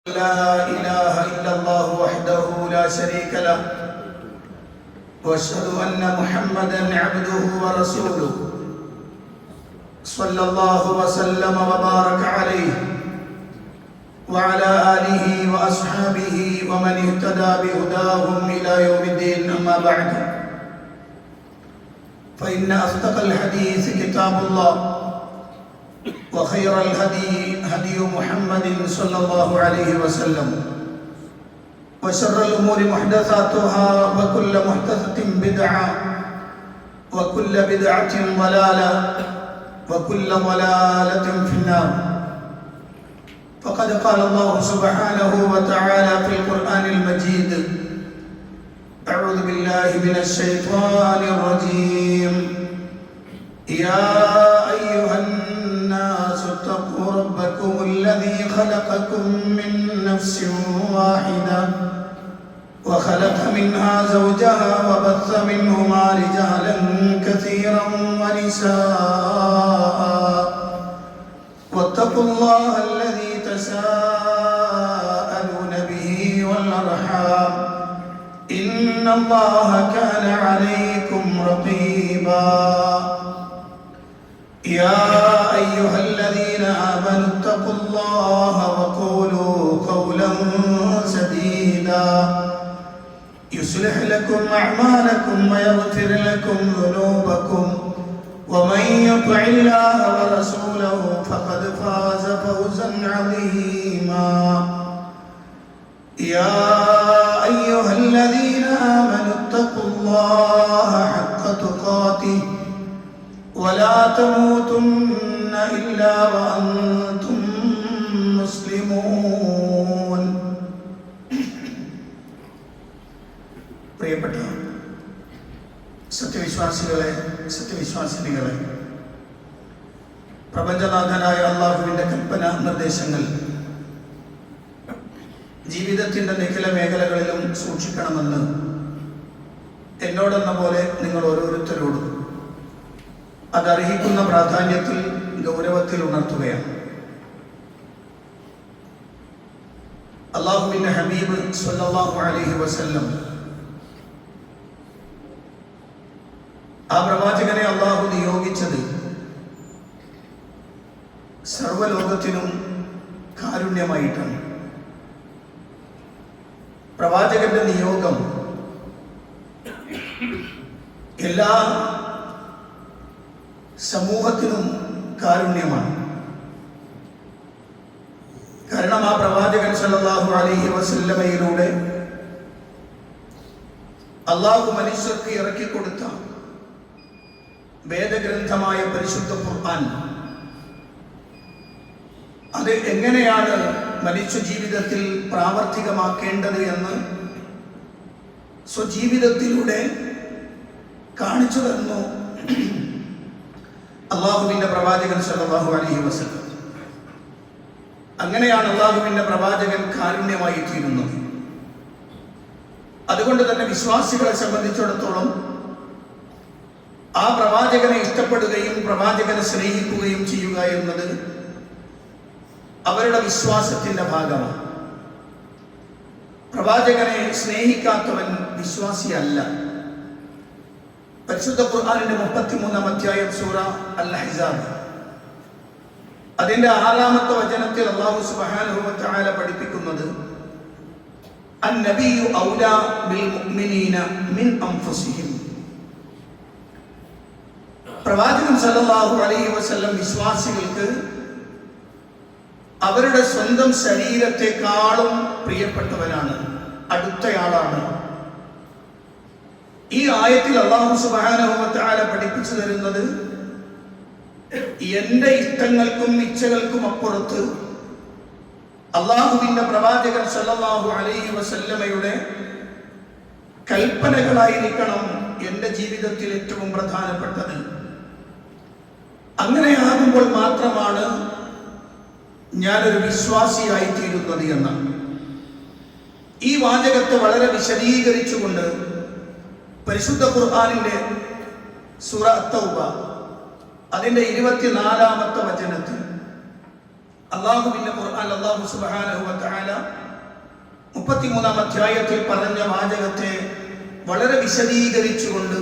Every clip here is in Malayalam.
لا إله إلا الله وحده لا شريك له وأشهد أن محمدا عبده ورسوله صلى الله وسلم وبارك عليه وعلى آله وأصحابه ومن اهتدى بهداهم إلى يوم الدين. أما بعد فإن أصدق الحديث كتاب الله وخير الهدي هدي محمد صلى الله عليه وسلم وشر الأمور محدثاتها وكل محدثة بدعة وكل بدعة ضلالة وكل ضلالة في النار. فقد قال الله سبحانه وتعالى في القرآن المجيد: أعوذ بالله من الشيطان الرجيم. يا أيها الناس اتقوا ربكم الذي خلقكم من نفس واحدة وخلق منها زوجها وبث منهما رجالا كثيرا ونساء واتقوا الله الذي تساءلون به والأرحام إن الله كان عليكم رقيبا. يا أيها الذين آمنوا اتقوا الله وقولوا قولا سديدا يصلح لكم أعمالكم ويغفر لكم ذنوبكم ومن يطع الله ورسوله فقد فاز فوزا عظيما. يا أيها الذين آمنوا اتقوا الله حق تقاته ولا تموتن إلا وأنتم مسلمون. പ്രിയപ്പെട്ട സത്യവിശ്വാസികളെ, സത്യവിശ്വാസിനികളെ, പ്രപഞ്ചനാഥനായ അള്ളാഹുവിൻ്റെ കൽപ്പന നിർദ്ദേശങ്ങൾ ജീവിതത്തിൻ്റെ നിഖില മേഖലകളിലും സൂക്ഷിക്കണമെന്ന് എന്നോടെന്ന പോലെ നിങ്ങൾ ഓരോരുത്തരോടും അതർഹിക്കുന്ന പ്രാധാന്യത്തിൽ ഗൗരവത്തിൽ ഉണർത്തുകയാണ്. അല്ലാഹുവിൻ്റെ ഹബീബ് സ്വല്ലല്ലാഹു അലൈഹി വസല്ലം, ആ പ്രവാചകനെ അല്ലാഹു നിയോഗിച്ചത് സർവ്വലോകത്തിനും കാരുണ്യമായിട്ടാണ്. പ്രവാചകന്റെ നിയോഗം എല്ലാ സമൂഹത്തിനും കാരുണ്യമാണ്. കാരണം ആ പ്രവാചകൻ സല്ലല്ലാഹു അലൈഹി വസല്ലമയിലൂടെ അല്ലാഹു മനുഷ്യർക്ക് ഇറക്കിക്കൊടുത്ത വേദഗ്രന്ഥമായ പരിശുദ്ധ ഖുർആൻ, അത് എങ്ങനെയാണ് മനുഷ്യ ജീവിതത്തിൽ പ്രാവർത്തികമാക്കേണ്ടത് എന്ന് സ്വജീവിതത്തിലൂടെ കാണിച്ചു തന്നു അള്ളാഹുവിൻ്റെ പ്രവാചകൻ സല്ലല്ലാഹു അലൈഹി വസല്ലം. അങ്ങനെയാണ് അള്ളാഹുവിൻ്റെ പ്രവാചകൻ കാരുണ്യമായി തീരുന്നത്. അതുകൊണ്ട് തന്നെ വിശ്വാസികളെ സംബന്ധിച്ചിടത്തോളം ആ പ്രവാചകനെ ഇഷ്ടപ്പെടുകയും പ്രവാചകനെ സ്നേഹിക്കുകയും ചെയ്യുക എന്നത് അവരുടെ വിശ്വാസത്തിൻ്റെ ഭാഗമാണ്. പ്രവാചകനെ സ്നേഹിക്കാത്തവൻ വിശ്വാസിയല്ല. പരിശുദ്ധ ഖുർആനിന്റെ 33-ാം അധ്യായം സൂറ അൽ-അഹ്സാബ്, അതിന്റെ 6-ാമത്തെ വചനത്തിൽ അല്ലാഹു സുബ്ഹാനഹു വ തആല പഠിപ്പിക്കുന്നത്: അൻ-നബിയ്യു ഔലാ ബിൽ മുഅ്മിനീന മിൻ അൻഫുസിഹിം. പ്രവാചകൻ സല്ലല്ലാഹു അലൈഹി വസല്ലം വിശ്വാസികൾക്ക് അവരുടെ സ്വന്തം ശരീരത്തെക്കാളും പ്രിയപ്പെട്ടവനാണ്, അടുത്തയാളാണ്. ഈ ആയത്തിൽ അല്ലാഹു സുബ്ഹാനഹു വ തആല പഠിപ്പിച്ചു തരുന്നത്, എന്റെ ഇഷ്ടങ്ങൾക്കും ഇച്ഛകൾക്കും അപ്പുറത്ത് അല്ലാഹുവിന്റെ പ്രവാചകൻ സല്ലല്ലാഹു അലൈഹി വസല്ലമയുടെ കൽപ്പനകളായിരിക്കണം എന്റെ ജീവിതത്തിൽ ഏറ്റവും പ്രധാനപ്പെട്ടത്. അങ്ങനെയാകുമ്പോൾ മാത്രമാണ് ഞാനൊരു വിശ്വാസിയായി തീരുന്നത് എന്നാണ്. ഈ വാചകത്തെ വളരെ വിശദീകരിച്ചുകൊണ്ട് പരിശുദ്ധ ഖുർആനിന്റെ സൂറ അത്തൗബ അതിന്റെ 24-ാമത്തെ വചനത്തിൽ അല്ലാഹുവിന്റെ ഖുർആൻ അല്ലാഹു സുബ്ഹാനഹു വ തആല 33-ാം അധ്യായത്തിൽ പറഞ്ഞ വാചകത്തെ വളരെ വിശദീകരിച്ചുകൊണ്ട്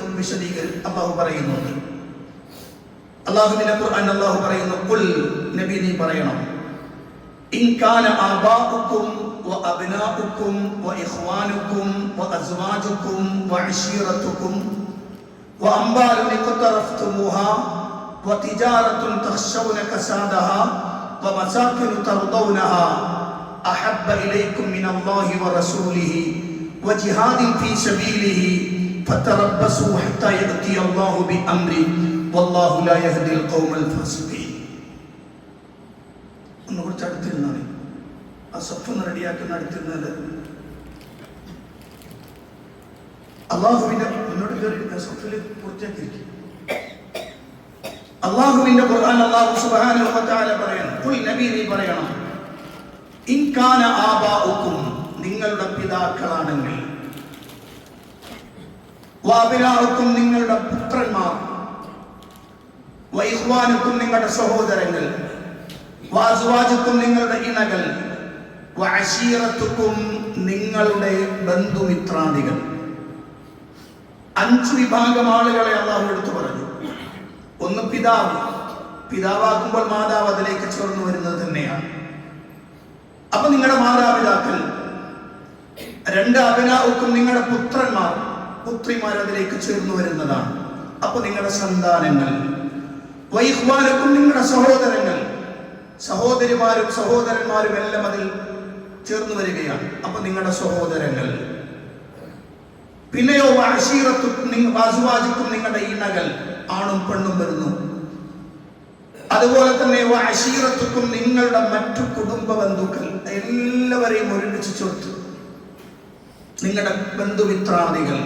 അല്ലാഹു പറയുന്നുണ്ട്. അല്ലാഹുവിന്റെ ഖുർആൻ അല്ലാഹു പറയുന്നു, ഖുൽ നബി നീ പറയണം, ഇൻ കാന ആബാഉക്കും വഅബ്നാഉക്കും വഇഖ്വാനുക്കും വഅസ്വാജുക്കും വഅശീറത്തുക്കും വഅംവാലുൻ ഇഖ്തറഫ്തുമുഹാ വതിജാറത്തുൻ തഖ്ശൗന കസാദഹാ വമസാകിനു തർദൗനഹാ അഹബ്ബ ഇലൈക്കും മിനല്ലാഹി വറസൂലിഹി വജിഹാദിൻ ഫീ സബീലിഹി ഫതറബ്ബസൂ ഹത്താ യഅതി അല്ലാഹു ബിഅംരി വല്ലാഹു ലാ യഹ്ദിൽ ഖൗമൽ ഫാസിഖീൻ. ഒന്ന് കുറച്ച് അടുത്തിരുന്നാണ് ആ സഫ് റെഡിയാക്കുന്ന അടുത്തിരുന്നത് അള്ളാഹുവിന്റെ മുന്നോട്ട് കയറി സഫിൽ പൂർത്തിയാക്കിയിരിക്കും. അള്ളാഹുവിന്റെ ഖുർആൻ അല്ലാഹു സുബ്ഹാനഹു വ തആല പറയണം, ഖുൽ നബി നീ പറയണം, ഇൻ കാന ആബാഉക്കും നിങ്ങളുടെ പിതാക്കളാണെങ്കിൽ, വഅബ്നാഉക്കും നിങ്ങളുടെ പുത്രന്മാർ, വഇഖ്വാനുക്കും നിങ്ങളുടെ സഹോദരങ്ങൾ, വഅസ്വാജുക്കും നിങ്ങളുടെ ഇണകൾ, വഅശീറത്തുക്കും നിങ്ങളുടെ ബന്ധുമിത്രാദികൾ. 5 വിഭാഗം ആളുകളെ അള്ളാഹു എടുത്തു പറഞ്ഞു. ഒന്ന് പിതാവ്, പിതാവാകുമ്പോൾ മാതാവ് അതിലേക്ക് ചേർന്ന് വരുന്നത് തന്നെയാണ്. അപ്പൊ നിങ്ങളുടെ മാതാപിതാക്കൾ. 2 അബ്നാഉക്കും നിങ്ങളുടെ പുത്രന്മാർ, പുത്രിമാർ അതിലേക്ക് ചേർന്ന് വരുന്നതാണ്. അപ്പൊ നിങ്ങളുടെ സന്താനങ്ങൾ. വഇഖ്വാനുക്കും നിങ്ങളുടെ സഹോദരങ്ങൾ, സഹോദരിമാരും സഹോദരന്മാരും എല്ലാം അതിൽ ചേർന്ന് വരികയാണ്. അപ്പൊ നിങ്ങളുടെ സഹോദരങ്ങൾ. പിന്നെയോ വഅശീറത്തുക്കും നിങ്ങളുടെ ഇണകൾ, ആണും പെണ്ണും വരുന്നു. അതുപോലെ തന്നെ വഅശീറത്തുക്കും നിങ്ങളുടെ മറ്റു കുടുംബ ബന്ധുക്കൾ, എല്ലാവരെയും ഒരുമിച്ച് ചേർത്തു. നിങ്ങളുടെ ബന്ധുമിത്രാദികൾ.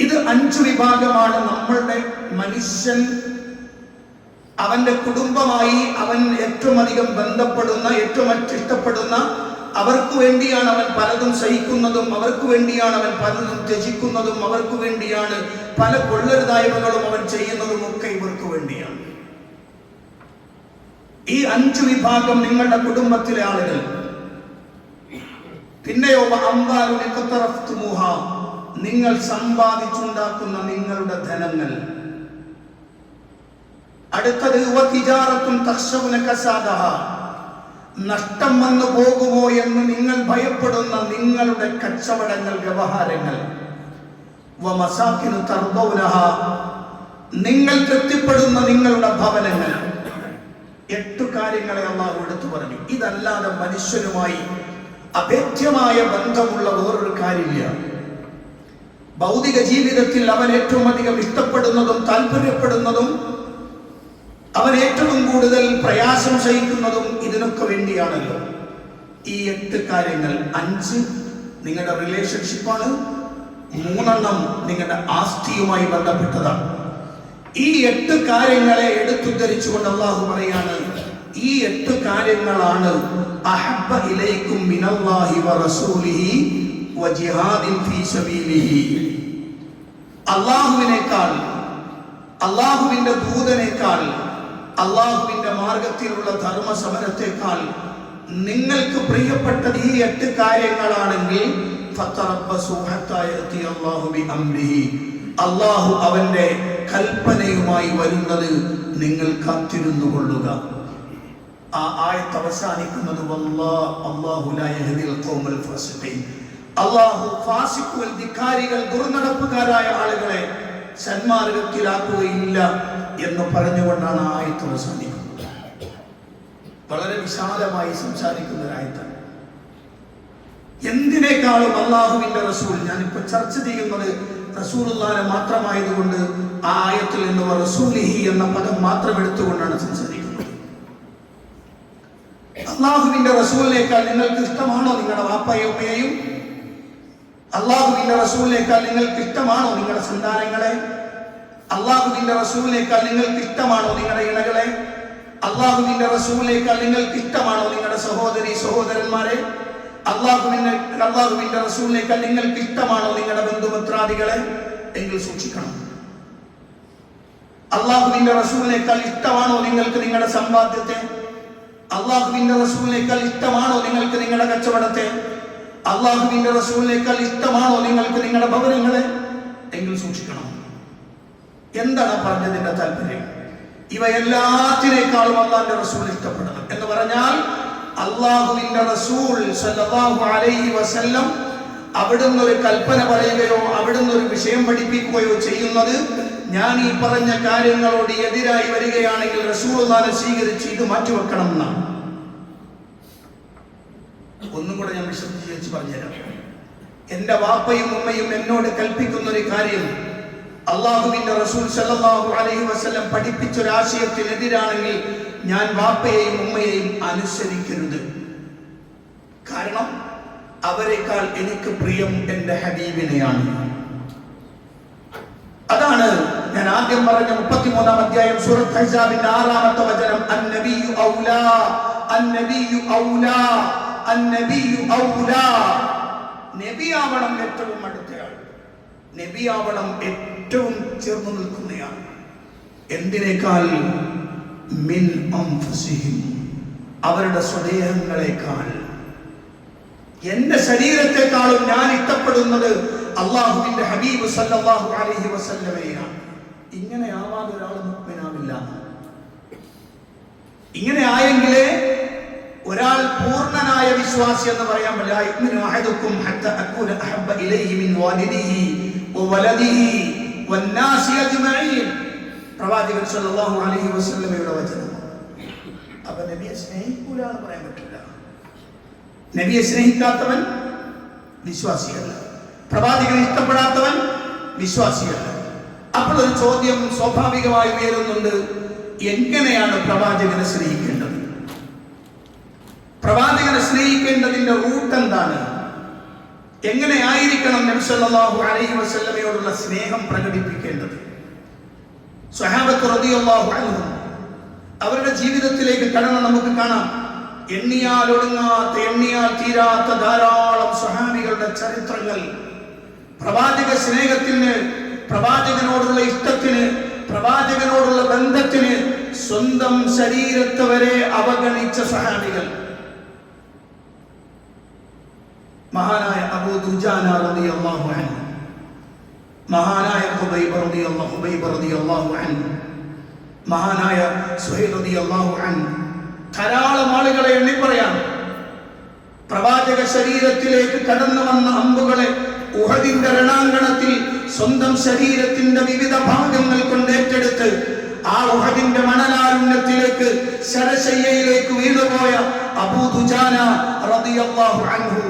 ഇത് 5 വിഭാഗമാണ് നമ്മളുടെ മനുഷ്യൻ അവന്റെ കുടുംബമായി അവൻ ഏറ്റവും അധികം ബന്ധപ്പെടുന്ന, ഏറ്റവും ഇഷ്ടപ്പെടുന്ന, അവർക്ക് വേണ്ടിയാണ് അവൻ പലതും സഹിക്കുന്നതും, അവർക്ക് വേണ്ടിയാണ് അവൻ പലതും ത്യജിക്കുന്നതും, അവർക്ക് വേണ്ടിയാണ് പല കൊള്ളരുതായ്മകളും അവൻ ചെയ്യുന്നതും ഒക്കെ ഇവർക്ക് വേണ്ടിയാണ്. ഈ 5 വിഭാഗം നിങ്ങളുടെ കുടുംബത്തിലെ ആളുകൾ. പിന്നെയോ അംവാലുൻ ഇഖ്തറഫ്തുമുഹാ നിങ്ങൾ സമ്പാദിച്ചുണ്ടാക്കുന്ന നിങ്ങളുടെ ധനങ്ങൾ. അടുത്തത് വതിജാറത്തുൻ തഖ്ശൗന കസാദഹാ നഷ്ടം വന്നു പോകുമോ എന്ന് നിങ്ങൾ ഭയപ്പെടുന്ന നിങ്ങളുടെ കച്ചവടങ്ങൾ, വ്യവഹാരങ്ങൾ. വമസാകിനു തർദൗനഹാ നിങ്ങൾ തൃപ്തിപ്പെടുന്ന നിങ്ങളുടെ ഭവനങ്ങൾ. 8 കാര്യങ്ങളെ അല്ലാഹു എടുത്തു പറഞ്ഞു. ഇതല്ലാതെ മനുഷ്യനുമായി അഭേദ്യമായ ബന്ധമുള്ള വേറൊരു കാര്യമില്ല. ഭൗതിക ജീവിതത്തിൽ അവൻ ഏറ്റവും അധികം ഇഷ്ടപ്പെടുന്നതും താല്പര്യപ്പെടുന്നതും അവൻ ഏറ്റവും കൂടുതൽ പ്രയാസം സഹിക്കുന്നതും ഇതിനൊക്കെ വേണ്ടിയാണല്ലോ. ഈ 8 കാര്യങ്ങൾ. 5 നിങ്ങളുടെ റിലേഷൻഷിപ്പാണ്, 3 നിങ്ങളുടെ ആസ്തിയുമായി ബന്ധപ്പെട്ടതാണ്. ഈ 8 കാര്യങ്ങളെ എടുത്തുദ്ധരിച്ചുകൊണ്ട് അല്ലാഹു പറയാണ്, ഈ 8 കാര്യങ്ങളാണ് അഹബ്ബ ഇലൈക്കും മിനല്ലാഹി വറസൂലിഹി വജിഹാദിൻ ഫീ സബീലിഹി. അല്ലാഹുവിനേക്കാൾ, അല്ലാഹുവിന്റെ ദൂതനേക്കാൾ, അല്ലാഹുവിന്റെ മാർഗത്തിലുള്ള ധർമ്മസമരത്തെക്കാൾ നിങ്ങൾക്ക് പ്രിയപ്പെട്ടത് ഈ 8 കാര്യങ്ങളാണെങ്കിൽ ഫതറബ്ബസൂ ഹത്താ യഅതി അല്ലാഹു ബിഅംരിഹി അല്ലാഹു അവന്റെ കൽപ്പനയുമായി വരുന്നത് നിങ്ങൾ കാത്തിരുന്നു കൊള്ളുക. ആ ആയത്ത് അവസാനിക്കുന്നത് വല്ലാഹു ലാ യഹ്ദിൽ ഖൗമൽ ഫാസിഖീൻ. അല്ലാഹു ഫാസിഖുൽ ധിക്കാരികൾ, ദുർനടപ്പുകാരായ ആളുകളെ സന്മാർഗത്തിലാക്കുകയില്ല എന്ന് പറഞ്ഞുകൊണ്ടാണ് ആ ആയത്ത് അവസാനിക്കുന്നത്. വളരെ വിശാലമായി സംസാരിക്കുന്ന ഒരായത്താണ്. എന്തിനേക്കാളും അല്ലാഹുവിന്റെ റസൂൽ, ഞാനിപ്പോ ചർച്ച ചെയ്യുന്നത് റസൂലുള്ളാഹിനെ മാത്രമായതുകൊണ്ട് ആ ആയത്തിൽ നിന്ന് റസൂലിഹി എന്ന പദം മാത്രം എടുത്തുകൊണ്ടാണ് സംസാരിക്കുന്നത്. അല്ലാഹുവിന്റെ റസൂലിനേക്കാൾ നിങ്ങൾക്ക് ഇഷ്ടമാണോ നിങ്ങളുടെ വാപ്പയും ഉമ്മയെയും? അല്ലാഹുവിന്റെ റസൂലിനേക്കാൾ നിങ്ങൾക്ക് ഇഷ്ടമാണോ നിങ്ങളുടെ സന്താനങ്ങളെ? അല്ലാഹുവിന്റെ റസൂലിനേക്കാൾ നിങ്ങൾക്ക് ഇഷ്ടമാണോ നിങ്ങളുടെ ഇണകളെ? അല്ലാഹുവിന്റെ റസൂലിനേക്കാൾ നിങ്ങൾക്ക് ഇഷ്ടമാണോ നിങ്ങളുടെ സഹോദരി സഹോദരന്മാരെ? അല്ലാഹുവിന്റെ റസൂലിനേക്കാൾ നിങ്ങൾക്ക് ഇഷ്ടമാണോ നിങ്ങളുടെ ബന്ധുമിത്രാദികളെ? എങ്കിൽ സൂക്ഷിക്കണം. അല്ലാഹുവിന്റെ റസൂലിനേക്കാൾ ഇഷ്ടമാണോ നിങ്ങൾക്ക് നിങ്ങളുടെ സമ്പാദ്യത്തെ? അള്ളാഹുവിന്റെ റസൂലിനേക്കാൾ ഇഷ്ടമാണോ നിങ്ങൾക്ക് നിങ്ങളുടെ കച്ചവടത്തെ? അള്ളാഹുവിന്റെ റസൂലിനേക്കാൾ ഇഷ്ടമാണോ നിങ്ങൾക്ക് നിങ്ങളുടെ ഭവനങ്ങളെ? എങ്കിൽ സൂക്ഷിക്കണം. എന്താണ് പറഞ്ഞതിന്റെ താല്പര്യം? ഇവ എല്ലാത്തിനേക്കാളും അള്ളാഹുവിന്റെ റസൂൽ ഇഷ്ടപ്പെടണം എന്ന് പറഞ്ഞാൽ അള്ളാഹുവിന്റെ റസൂൽ സല്ലല്ലാഹു അലൈഹി വസല്ലം അവിടുന്ന് ഒരു കൽപ്പന പറയുകയോ അവിടുന്ന് ഒരു വിഷയം പഠിപ്പിക്കുകയോ ചെയ്യുന്നത് ഞാൻ ഈ പറഞ്ഞ കാര്യങ്ങളോട് എതിരായി വരികയാണെങ്കിൽ റസൂലുള്ളാഹിനെ സ്വീകരിച്ച് ഇത് മാറ്റിവെക്കണം എന്നാണ്. ഒന്നും കൂടെ ഞാൻ വിശദീകരിച്ച് പറഞ്ഞുതരാം. എന്റെ വാപ്പയും ഉമ്മയും എന്നോട് കൽപ്പിക്കുന്ന ഒരു കാര്യം അള്ളാഹുവിന്റെ റസൂൽ സല്ലല്ലാഹു അലൈഹി വസല്ലം പഠിപ്പിച്ചൊരാശയത്തിനെതിരാണെങ്കിൽ ഞാൻ വാപ്പയെയും ഉമ്മയെയും അനുസരിക്കരുത്. കാരണം അവരെക്കാൾ എനിക്ക് പ്രിയം എന്റെ ഹബീബിനെയാണ്. അതാണ് ഞാൻ ആദ്യം പറഞ്ഞ 33-ാം അധ്യായം സൂറത്ത് അഹ്സാബിന്റെ 6-ാമത്തെ വചനം, അന്നബിയു ഔലാ അന്നബിയു ഔലാ അന്നബിയു ഔലാ. നബിയാവണം ഏറ്റവും അടുത്തയാൾ, നബിയാവണം ഏറ്റവും ചേർന്ന് നിൽക്കുന്നയാൾ. എന്തിനേക്കാൾ? മിൻ അൻഫുസിഹിം, അവരുടെ സ്വദേഹങ്ങളെക്കാൾ, എന്റെ ശരീരത്തെക്കാളും ഞാൻ ഇഷ്ടപ്പെടുന്നത് അള്ളാഹുവിന്റെ ഹബീബ് സല്ലല്ലാഹു അലൈഹി വസല്ലമയാണ്. ഇങ്ങനെ ആവാതെ ഒരാൾ മുഅ്മിനാവില്ല. ഇങ്ങനെ ആയെങ്കിലേ ഒരാൾ പൂർണ്ണനായ വിശ്വാസി എന്ന് പറയാൻ പറ്റില്ല. അഹദുക്കും ഹത്താ അകൂന അഹബ്ബ ഇലൈഹി മിൻ വാലിദിഹി വവലദിഹി വന്നാസി അജ്മഈൻ. പ്രവാചകൻ സല്ലല്ലാഹു അലൈഹി വസല്ലമയുടെ വചനം. അപ്പോൾ നബിയെ സ്നേഹിക്കൂല എന്ന് പറയാൻ പറ്റില്ല. നബിയെ സ്നേഹിക്കാത്തവൻ വിശ്വാസിയല്ല, പ്രവാചകനെ ഇഷ്ടപ്പെടാത്തവൻ വിശ്വാസിയല്ല. അപ്പോൾ ഒരു ചോദ്യം സ്വാഭാവികമായി ഉയരുന്നുണ്ട്, എങ്ങനെയാണ് പ്രവാചകനെ സ്നേഹിക്കേണ്ടത്? പ്രവാചകനെ സ്നേഹിക്കേണ്ടതിന്റെ റൂട്ട് എന്താണ്? എങ്ങനെ ആയിരിക്കണം നബി സല്ലല്ലാഹു അലൈഹി വസല്ലമയോടുള്ള സ്നേഹം പ്രകടിപ്പിക്കേണ്ടത്? സ്വഹാബത്ത് റളിയല്ലാഹു അൻഹും അവരുടെ ജീവിതത്തിലേക്ക് കടന്ന് നമുക്ക് കാണാം. എണ്ണിയാൽ ഒടുങ്ങാത്ത, എണ്ണിയാൽ തീരാത്ത ധാരാളം സ്വഹാബികളുടെ ചരിത്രങ്ങൾ. പ്രവാചക സ്നേഹത്തിന്, പ്രവാചകനോടുള്ള ഇഷ്ടത്തിന്, പ്രവാചകനോടുള്ള ബന്ധത്തിന് സ്വന്തം ശരീരത്തെ വരെ അവഗണിച്ച സ്വഹാബികൾ. മഹാനായ അബൂ ദുജാന റളിയല്ലാഹു അൻഹു, മഹാനായ ഖുബൈബ റളിയല്ലാഹു അൻഹു, മഹാനായ സുഹൈൽ റളിയല്ലാഹു അൻഹു, ധാരാളം ആളുകളെ എണ്ണി പറയാം. പ്രവാചക ശരീരത്തിലേക്ക് കടന്നു വന്ന അമ്പുകളെ ഉഹദിന്റെ രണാങ്കണത്തിൽ സ്വന്തം ശരീരത്തിന്റെ വിവിധ ഭാഗങ്ങൾ കൊണ്ട് ഏറ്റെടുത്ത് ആ ഉഹദിന്റെ മണലാരുണ്യത്തിലേക്ക് ശരശയ്യയിലേക്ക് വീണുപോയ അബൂ ദുജാന റളിയല്ലാഹു അൻഹു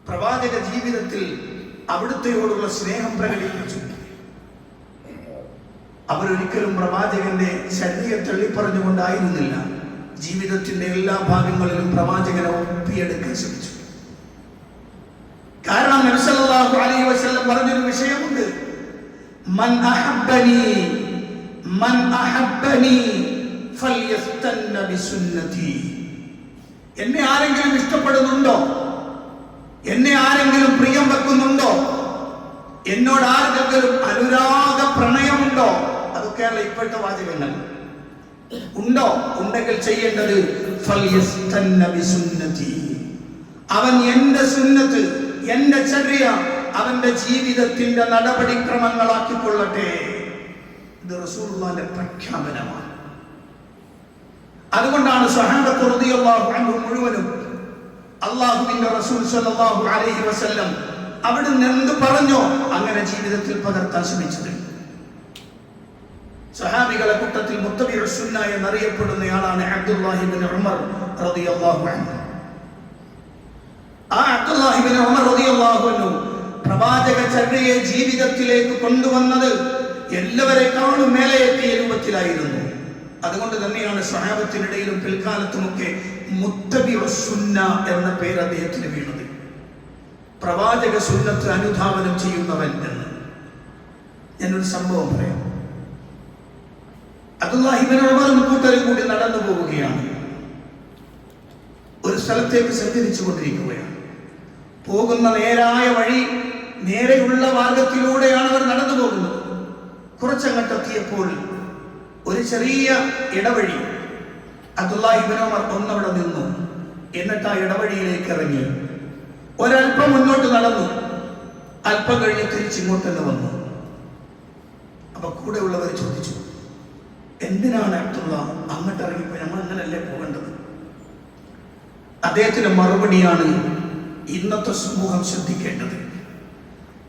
പ്രവാചക ജീവിതത്തിൽ അവിടുത്തെയോടുള്ള സ്നേഹം പ്രകടിപ്പിച്ചു. അവരൊരിക്കലും പ്രവാചകന്റെ ശരീരത്തെ തള്ളിപ്പറഞ്ഞുകൊണ്ടായിരുന്നില്ല. ജീവിതത്തിന്റെ എല്ലാ ഭാഗങ്ങളിലും പ്രവാചകനെ ഒപ്പിയെടുക്കാൻ ശ്രമിച്ചു. കാരണം നബി സല്ലല്ലാഹു അലൈഹി വസല്ലം പറഞ്ഞൊരു വിഷയമുണ്ട്, മൻ അഹബ്ബനി ഫൽയസ്തന്ന ബിസുന്നതി. എന്നെ ആരെങ്കിലും ഇഷ്ടപ്പെടുന്നുണ്ടോ? എന്നെ ആരെങ്കിലും പ്രിയം വെക്കുന്നുണ്ടോ? എന്നോട് ആർക്കെങ്കിലും അനുരാഗ പ്രണയമുണ്ടോ? അതൊക്കെയാണ് ഇപ്പോഴത്തെ വാചകങ്ങൾ. ഉണ്ടോ? ഉണ്ടെങ്കിൽ ചെയ്യേണ്ടത് ഫൽയസ്തന്ന ബിസുന്നതി. അവൻ എന്റെ സുന്നത്ത്, എന്റെ ചര്യ അവന്റെ ജീവിതത്തിന്റെ നടപടിക്രമങ്ങളാക്കിക്കൊള്ളട്ടെ. ഇത് റസൂലുള്ളാഹിന്റെ പ്രഖ്യാപനമാണ്. അതുകൊണ്ടാണ് സ്വഹാബത്ത് റളിയല്ലാഹു അൻഹു മുഴുവനും അല്ലാഹുവിന്റെ റസൂൽ സല്ലല്ലാഹു അലൈഹി വസല്ലം അവിടുന്ന് എന്ത് പറഞ്ഞോ അങ്ങനെ ജീവിതത്തിൽ പകർത്താൻ ശ്രമിച്ചത്. സ്വഹാബികളുടെ കൂട്ടത്തിൽ മുത്തബിഉ സുന്ന എന്നറിയപ്പെടുന്നയാളാണ് അബ്ദുല്ലാഹി ഇബ്നു ഉമർ റളിയല്ലാഹു അൻഹു. ആ അബ്ദുല്ലാഹി ഇബ്നു ഉമർ റളിയല്ലാഹു അൻഹു പ്രവാചക ചര്യയെ ജീവിതത്തിലേക്ക് കൊണ്ടുവന്നത് എല്ലാവരെക്കാളും മേലെ എത്തിയ രൂപത്തിലായിരുന്നു. അതുകൊണ്ട് തന്നെയാണ് സ്വഹാബത്തിനിടയിലും പിൽക്കാലത്തുമൊക്കെ മുത്തബിഉ സുന്ന എന്ന പേര് അദ്ദേഹത്തിന് വീണത്. പ്രവാചക സുന്നത്ത് അനുധാവനം ചെയ്യുന്നവൻ എന്ന്. ഞാനൊരു സംഭവം പറയാം. അബ്ദുല്ലാഹി ഇബ്നു ഉമറും കൂട്ടരും കൂടി നടന്നു പോവുകയാണ്. ഒരു സ്ഥലത്തേക്ക് സഞ്ചരിച്ചു കൊണ്ടിരിക്കുകയാണ്. പോകുന്ന നേരായ വഴി, നേരെയുള്ള മാർഗത്തിലൂടെയാണ് അവർ നടന്നു പോകുന്നത്. കുറച്ചങ്ങോട്ടെത്തിയപ്പോൾ ഒരു ചെറിയ ഇടവഴി, അബ്ദുല്ലാഹി ഇബ്നു ഉമർ ഒന്നവിടെ നിന്നു. എന്നിട്ട് ആ ഇടവഴിയിലേക്ക് ഇറങ്ങി ഒരൽപ്പം മുന്നോട്ട് നടന്നു. അല്പം കഴിഞ്ഞ് തിരിച്ചിങ്ങോട്ട് തന്നെ വന്നു. അപ്പൊ കൂടെ ഉള്ളവർ ചോദിച്ചു, എന്തിനാണ് അബ്ദുള്ള അങ്ങോട്ട് ഇറങ്ങിപ്പോ, നമ്മൾ അങ്ങനല്ലേ പോകേണ്ടത്? അദ്ദേഹത്തിന്റെ മറുപടിയാണ് ഇന്നത്തെ സമൂഹം ശ്രദ്ധിക്കേണ്ടത്.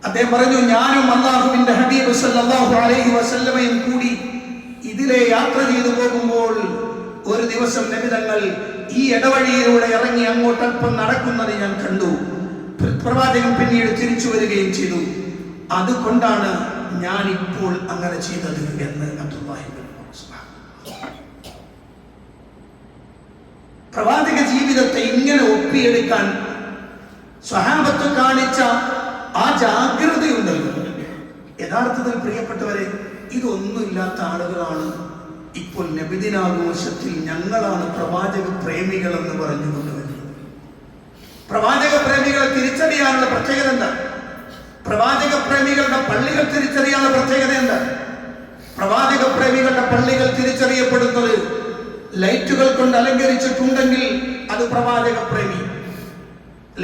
അദ്ദേഹം പറഞ്ഞു, ഞാനും അല്ലാഹുവിന്റെ ഹബീബ് സല്ലല്ലാഹു അലൈഹി വസല്ലമയും കൂടി ഇതിലെ യാത്ര ചെയ്തു പോകുമ്പോൾ ഒരു ദിവസം നബി തങ്ങൾ ഈ ഇടവഴിയിലൂടെ ഇറങ്ങി അങ്ങോട്ട് അല്പം നടക്കുന്നത് ഞാൻ കണ്ടു. പ്രവാചകൻ പിന്നീട് തിരിച്ചു വരികയും ചെയ്തു. അതുകൊണ്ടാണ് ഞാൻ ഇപ്പോൾ അങ്ങനെ ചെയ്തത് എന്ന് അബ്ദുല്ലാഹി ഇബ്നു ഉമർ. പ്രവാചക ജീവിതത്തെ ഇങ്ങനെ ഒപ്പിയെടുക്കാൻ സ്വഹാബത്ത് കാണിച്ച ആ ജാഗ്രതയുണ്ടല്ലോ, യഥാർത്ഥത്തിൽ പ്രിയപ്പെട്ടവരെ, ഇതൊന്നുമില്ലാത്ത ആളുകളാണ് ഇപ്പോൾ നബിദിനാഘോഷത്തിൽ ഞങ്ങളാണ് പ്രവാചക പ്രേമികൾ എന്ന് പറഞ്ഞുകൊണ്ടുവരുന്നത്. പ്രവാചക പ്രേമികളെ തിരിച്ചറിയാനുള്ള പ്രത്യേകത എന്താ? പ്രവാചക പ്രേമികളുടെ പള്ളികൾ തിരിച്ചറിയാനുള്ള പ്രത്യേകത എന്താ? പ്രവാചക പ്രേമികളുടെ പള്ളികൾ തിരിച്ചറിയപ്പെടുന്നത് ലൈറ്റുകൾ കൊണ്ട് അലങ്കരിച്ചിട്ടുണ്ടെങ്കിൽ അത് പ്രവാചക പ്രേമി,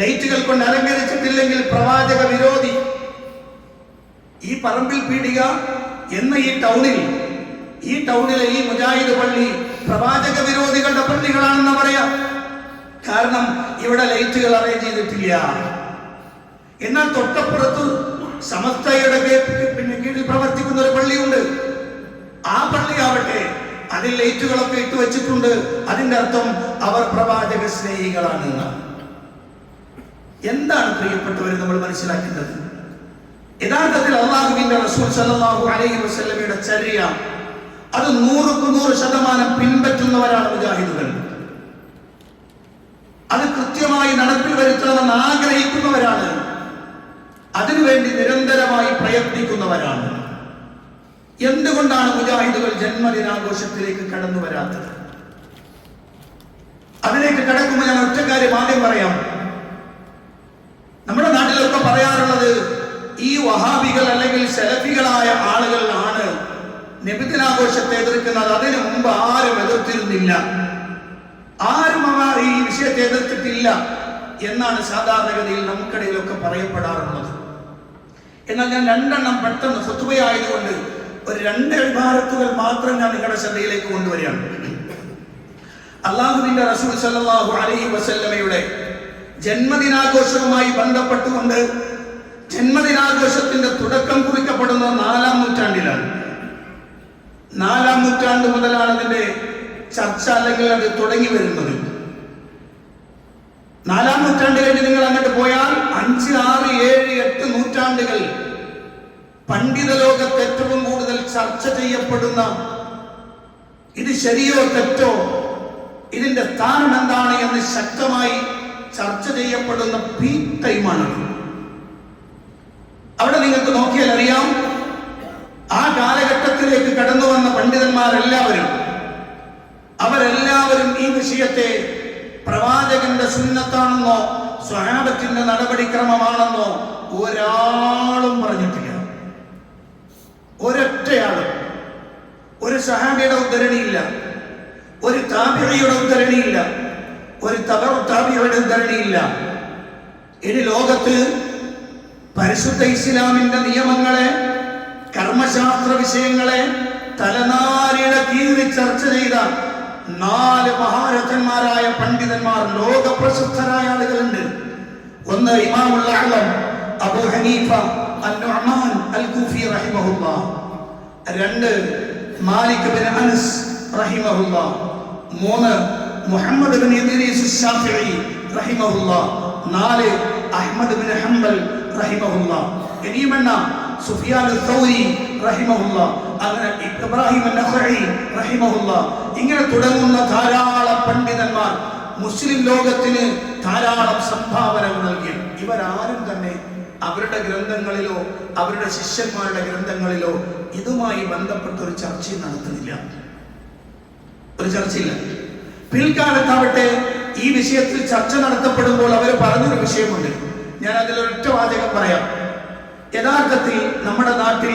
ലൈറ്റുകൾ കൊണ്ട് അലങ്കരിച്ചിട്ടില്ലെങ്കിൽ പ്രവാചക വിരോധി. ഈ പറമ്പിൽ പീടിക എന്ന ഈ ടൗണിലെ ഈ മുജാഹിദ് പള്ളി പ്രവാചക വിരോധികളുടെ പള്ളികളാണെന്ന് പറയാം. കാരണം ഇവിടെ ലൈറ്റുകൾ അറേഞ്ച് ചെയ്തിട്ടില്ല. എന്നാൽ തൊട്ടപ്പുറത്ത് സമസ്തയുടെ കീഴിൽ പ്രവർത്തിക്കുന്ന ഒരു പള്ളിയുണ്ട്. ആ പള്ളിയാവട്ടെ അതിൽ ലൈറ്റുകളൊക്കെ ഇട്ട് വെച്ചിട്ടുണ്ട്. അതിന്റെ അർത്ഥം അവർ പ്രവാചക സ്നേഹികളാണ്. എന്താണ് പ്രിയപ്പെട്ടവർ നമ്മൾ മനസ്സിലാക്കേണ്ടത്? യഥാർത്ഥത്തിൽ അല്ലാഹുവിന്റെ റസൂൽ സല്ലല്ലാഹു അലൈഹി വസല്ലമയുടെ ചര്യ അത് 100% പിൻപറ്റുന്നവരാണ് മുജാഹിദുകൾ. അത് കൃത്യമായി നടപ്പിൽ വരുത്തണമെന്ന് ആഗ്രഹിക്കുന്നവരാണ്. അതിനുവേണ്ടി നിരന്തരമായി പ്രയത്നിക്കുന്നവരാണ്. എന്തുകൊണ്ടാണ് മുജാഹിദുകൾ ജന്മദിനാഘോഷത്തിലേക്ക് കടന്നു വരാത്തത്? അതിലേക്ക് കടക്കുമ്പോൾ ഞാൻ ഒറ്റ കാര്യം ആദ്യം പറയാം. നമ്മുടെ നാട്ടിലൊക്കെ പറയാറുള്ളത് ഈ വഹാബികൾ അല്ലെങ്കിൽ സലഫികളായ ആളുകൾ ആണ് നബിദിനാഘോഷത്തെ എതിർക്കുന്നത്. അതിനു മുമ്പ് ആരും എതിർത്തിരുന്നില്ല, ആരും ഈ വിഷയത്തെ എതിർത്തിട്ടില്ല എന്നാണ് സാധാരണഗതിയിൽ നമുക്കിടയിലൊക്കെ പറയപ്പെടാറുള്ളത്. എന്നാൽ ഞാൻ രണ്ടെണ്ണം പെട്ടെന്ന് ഖുതുബയായതുകൊണ്ട് ഒരു 2 ഇബാറത്തുകൾ മാത്രം ഞാൻ നിങ്ങളുടെ ശ്രദ്ധയിലേക്ക് കൊണ്ടുവരികയാണ്. അല്ലാഹുവിന്റെ റസൂൽ സല്ലല്ലാഹു അലൈഹി വസല്ലമയുടെ ജന്മദിനാഘോഷവുമായി ബന്ധപ്പെട്ടുകൊണ്ട് ജന്മദിനാഘോഷത്തിന്റെ തുടക്കം കുറിക്കപ്പെടുന്നത് 4-ാം നൂറ്റാണ്ടിലാണ്. 4-ാം നൂറ്റാണ്ട് മുതലാണ് അതിന്റെ ചർച്ച അല്ലെങ്കിൽ അത് തുടങ്ങി വരുന്നത്. 4-ാം നൂറ്റാണ്ട് കഴിഞ്ഞ് നിങ്ങൾ അങ്ങോട്ട് പോയാൽ 5, 6, 7, 8 നൂറ്റാണ്ടുകൾ പണ്ഡിത ലോകത്ത് ഏറ്റവും കൂടുതൽ ചർച്ച ചെയ്യപ്പെടുന്ന, ഇത് ശരിയോ തെറ്റോ, ഇതിന്റെ സ്ഥാനം എന്താണ് എന്ന് ശക്തമായി ചർച്ച ചെയ്യപ്പെടുന്ന പീക്ക് ടൈമാണ്. അവിടെ നിങ്ങൾക്ക് നോക്കിയാൽ അറിയാം, ആ കാലഘട്ടത്തിലേക്ക് കടന്നു വന്ന അവരെല്ലാവരും ഈ വിഷയത്തെ പ്രവാചകന്റെ സുന്നത്താണെന്നോ സ്വഹാബത്തിന്റെ നടപടിക്രമമാണെന്നോ ഒരാളും പറഞ്ഞിട്ടില്ല. ഒരൊറ്റയാളും. ഒരു സഹാബിയുടെ ഉദ്ധരണിയില്ല, ഒരു താബിഈയുടെ ഉദ്ധരണിയില്ല, ഒരു തബഉ താബിഈയുടെ ഉദ്ധരണിയില്ല. ഇനി ലോകത്ത് പരിശുദ്ധ ഇസ്ലാമിന്റെ നിയമങ്ങളെ, കർമ്മശാസ്ത്ര വിഷയങ്ങളെ തലനാരിയുടെ കീഴിൽ ചർച്ച ചെയ്ത 4 മഹാരഥന്മാരായ പണ്ഡിതന്മാർ, ലോക പ്രസിദ്ധരായ ആളുകളുണ്ട്. ഒന്ന് ഇമാമുൽ അഅ്ലം അബൂ ഹനീഫ അൻ-നുഅ്മാൻ അൽ-കൂഫി റഹിമഹുല്ലാഹ്. 2 മാലിക് ബിൻ അനസ് റഹിമഹുല്ലാഹ്. 3 മുഹമ്മദ് ബിൻ ഇദ്രീസ് അശ്-ശാഫിഈ റഹിമഹുല്ലാഹ്. 4 അഹ്മദ് ബിൻ ഹംബൽ റഹിമഹുല്ലാഹ്. ഇനിയുമെന്ന സുഫിയാൻ അൽ-സൗരി റഹിമഹുല്ലാഹ്, അങ്ങനെ ഇബ്രാഹിം അൻ-നഖഈ റഹിമഹുല്ലാഹ്. ഇങ്ങനെ തുടങ്ങുന്ന ധാരാളം പണ്ഡിതന്മാർ മുസ്ലിം ലോകത്തിന് ധാരാളം സംഭാവനകൾ നൽകി. ഇവരാരും തന്നെ അവരുടെ ഗ്രന്ഥങ്ങളിലോ അവരുടെ ശിഷ്യന്മാരുടെ ഗ്രന്ഥങ്ങളിലോ ഇതുമായി ബന്ധപ്പെട്ട ഒരു ചർച്ചയും നടത്തുന്നില്ല, ഒരു ചർച്ചയില്ല. പിൽക്കാലത്താവട്ടെ ഈ വിഷയത്തിൽ ചർച്ച നടത്തപ്പെടുമ്പോൾ അവർ പറഞ്ഞൊരു വിഷയമുണ്ട്. ഞാൻ അതിലൊരൊറ്റ വാചകം പറയാം. യഥാർത്ഥത്തിൽ നമ്മുടെ നാട്ടിൽ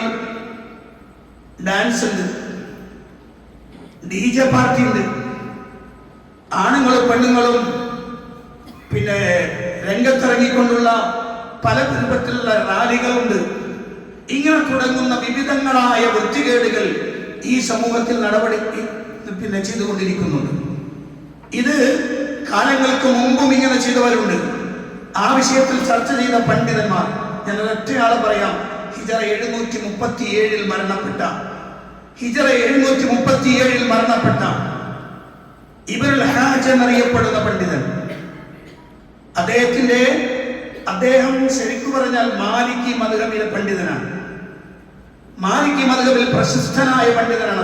ഡാൻസ് ഉണ്ട്, DJ പാർട്ടി ഉണ്ട്, ആണുങ്ങളും പെണ്ണുങ്ങളും പിന്നെ രംഗത്തിറങ്ങിക്കൊണ്ടുള്ള പല രൂപത്തിലുള്ള റാലികളുണ്ട്. ഇങ്ങനെ തുടങ്ങുന്ന വിവിധങ്ങളായ വൃത്തികേടുകൾ ഈ സമൂഹത്തിൽ നടപടി ചെയ്തുകൊണ്ടിരിക്കുന്നുണ്ട്. ഇത് കാലങ്ങൾക്ക് മുമ്പും ഇങ്ങനെ ചെയ്തവരുണ്ട്. ആ വിഷയത്തിൽ ചർച്ച ചെയ്ത പണ്ഡിതന്മാർ, ഞാൻ ഒരൊറ്റയാളെ പറയാം. ഹിജറ 737 മരണപ്പെട്ട ഇബ്നുൽ ഹാജ് എന്നറിയപ്പെടുന്ന പണ്ഡിതൻ, അദ്ദേഹം ശരിക്കു പറഞ്ഞാൽ മാലിക്കി മദ്ഹബിലെ പണ്ഡിതനാണ്. മാലിക്കി മദ്ഹബിൽ പ്രശസ്തനായ പണ്ഡിതനാണ്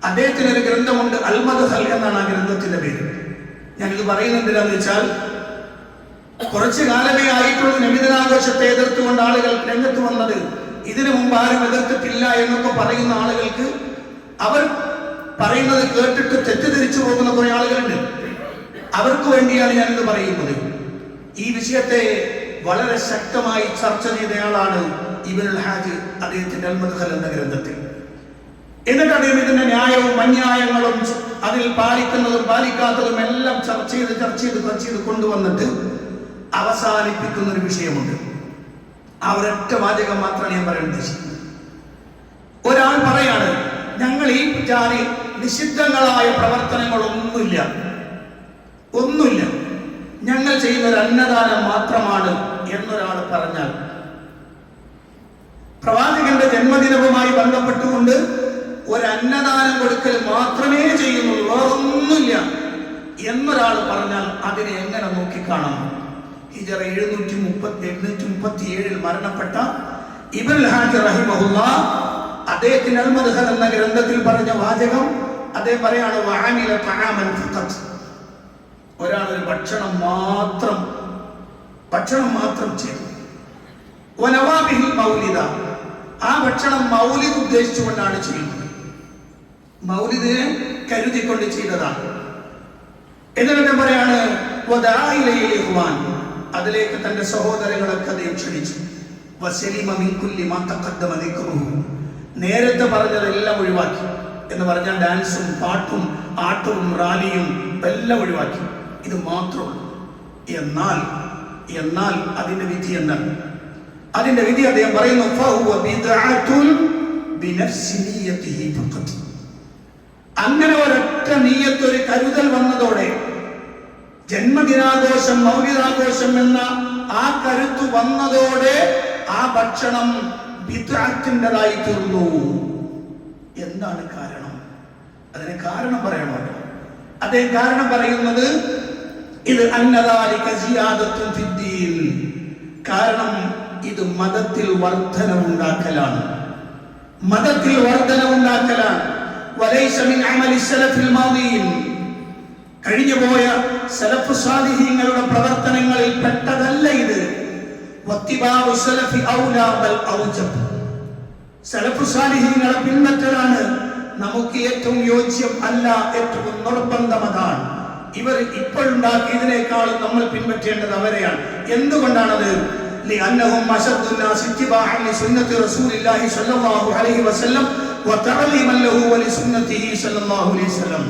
അദ്ദേഹത്തിന് ഒരു ഗ്രന്ഥമുണ്ട്, അൽ മദ്ഖൽ എന്നാണ് ആ ഗ്രന്ഥത്തിന്റെ പേര്. ഞാനിത് പറയുന്നത് എന്താണെന്ന് വെച്ചാൽ, കുറച്ചു കാലമേ ആയിട്ടുള്ളൂ നബിദിനാഘോഷത്തെ എതിർത്തുകൊണ്ട് ആളുകൾ രംഗത്ത് വന്നത്. ഇതിനു മുമ്പ് ആരും എതിർത്തിട്ടില്ല എന്നൊക്കെ പറയുന്ന ആളുകൾക്ക് അവർ പറയുന്നത് കേട്ടിട്ട് തെറ്റിദ്ധരിച്ചു പോകുന്ന കുറെ ആളുകളുണ്ട്. അവർക്ക് വേണ്ടിയാണ് ഞാനിത് പറയുന്നത്. ഈ വിഷയത്തെ വളരെ ശക്തമായി ചർച്ച ചെയ്തയാളാണ് ഇബ്നുൽ ഹാജ് അദ്ദേഹത്തിന്റെ അൽ മദ്ഖൽ എന്ന ഗ്രന്ഥത്തിൽ. എന്നിട്ട് അദ്ദേഹം ഇതിന്റെ ന്യായവും അന്യായങ്ങളും അതിൽ പാലിക്കുന്നതും പാലിക്കാത്തതും എല്ലാം ചർച്ച ചെയ്ത് കൊണ്ടുവന്നിട്ട് അവസാനിപ്പിക്കുന്ന ഒരു വിഷയമുണ്ട്. ആ ഒരൊറ്റ വാചകം മാത്രമാണ് ഞാൻ പറയാൻ ഉദ്ദേശിക്കുന്നത്. ഒരാൾ പറയാണ്, ഞങ്ങൾ ഈ ജാതി നിഷിദ്ധങ്ങളായ പ്രവർത്തനങ്ങളൊന്നുമില്ല, ഞങ്ങൾ ചെയ്യുന്ന ഒരു അന്നദാനം മാത്രമാണ് എന്നൊരാൾ പറഞ്ഞാൽ, പ്രവാചകന്റെ ജന്മദിനവുമായി ബന്ധപ്പെട്ടുകൊണ്ട് ഒരു അന്നദാനം കൊടുക്കൽ മാത്രമേ ചെയ്യുന്നുള്ളൂ, വേറൊന്നുമില്ല എന്നൊരാൾ പറഞ്ഞാൽ അതിനെ എങ്ങനെ നോക്കിക്കാണണം? ഹിജറ 737 മരണപ്പെട്ട ഇബ്നുൽ ഹാജ് റഹിമഹുല്ലാഹ് അദ്ദേഹത്തിന്റെ അൽ മദ്ഖൽ എന്ന ഗ്രന്ഥത്തിൽ പറഞ്ഞ വാചകം അദ്ദേഹം പറയാണ്, വഅമില തആമൻ ഫഖത്ത്. ഒരാൾ ഒരു ഭക്ഷണം മാത്രം ചെയ്തു. വനവാബിഹിൽ മൗലിദ, ആ ഭക്ഷണം മൗലിദ് ഉദ്ദേശിച്ചുകൊണ്ടാണ് ചെയ്യുന്നത്, മൗലിദിനെ കരുതിക്കൊണ്ട് ചെയ്തതാണ്. എന്നിട്ട് പറയാണ്, അതിലേക്ക് തന്റെ സഹോദരങ്ങളൊക്കെ അദ്ദേഹം ക്ഷണിച്ചു. നേരത്തെ പറഞ്ഞതെല്ലാം ഒഴിവാക്കി എന്ന് പറഞ്ഞാൽ ഡാൻസും പാട്ടും ആട്ടവും റാലിയും എല്ലാം ഒഴിവാക്കി. ഇത് മാത്രമുള്ളൂ. എന്നാൽ അതിന്റെ വിധി എന്താണ്? അതിന്റെ വിധി അദ്ദേഹം പറയുന്നു, അങ്ങനെ ഒരൊറ്റ നിയ്യത്ത്, ഒരു കരുതൽ വന്നതോടെ, ജന്മദിനാഘോഷം മൗലിദാഘോഷം എന്ന ആ കരുത്ത് വന്നതോടെ ആ ഭക്ഷണം ബിദ്അത്തിൻ്റെതായി തീർന്നു. എന്താണ് കാരണം? അതിന് കാരണം പറയണമല്ലോ. അദ്ദേഹം കാരണം പറയുന്നത്, ഇത് അന്നദാലിക സിയാദത്തുൻ ഫിദ്ദീൻ, കാരണം ഇത് മതത്തിൽ വർധനവുണ്ടാക്കലാണ്. വലൈസ മിൻ അമലി സലഫിൽ മാദിൻ, കഴിഞ്ഞുപോയ സലഫ് സാലിഹീങ്ങളുടെ പ്രവർത്തനങ്ങളിൽ പെട്ടതല്ല ഇത്. വത്തിബാഉ സലഫി ഔലാ ബൽ ഔജബ്, സലഫ് സാലിഹീങ്ങളെ പിൻപറ്റലാണ് നമുക്ക് ഏറ്റവും യോജ്യം, അല്ല ഏറ്റവും നിർബന്ധം അതാണ്. ഇവർ ഇപ്പോഴുണ്ടാക്കിയതിനേക്കാളും നമ്മൾ പിൻപറ്റേണ്ടത് അവരെയാണ്. എന്തുകൊണ്ടാണത്? لأنهم أشد الناس اتباعا لسنة رسول الله صلى الله عليه وسلم وتعظيما له ولسنته صلى الله عليه وسلم.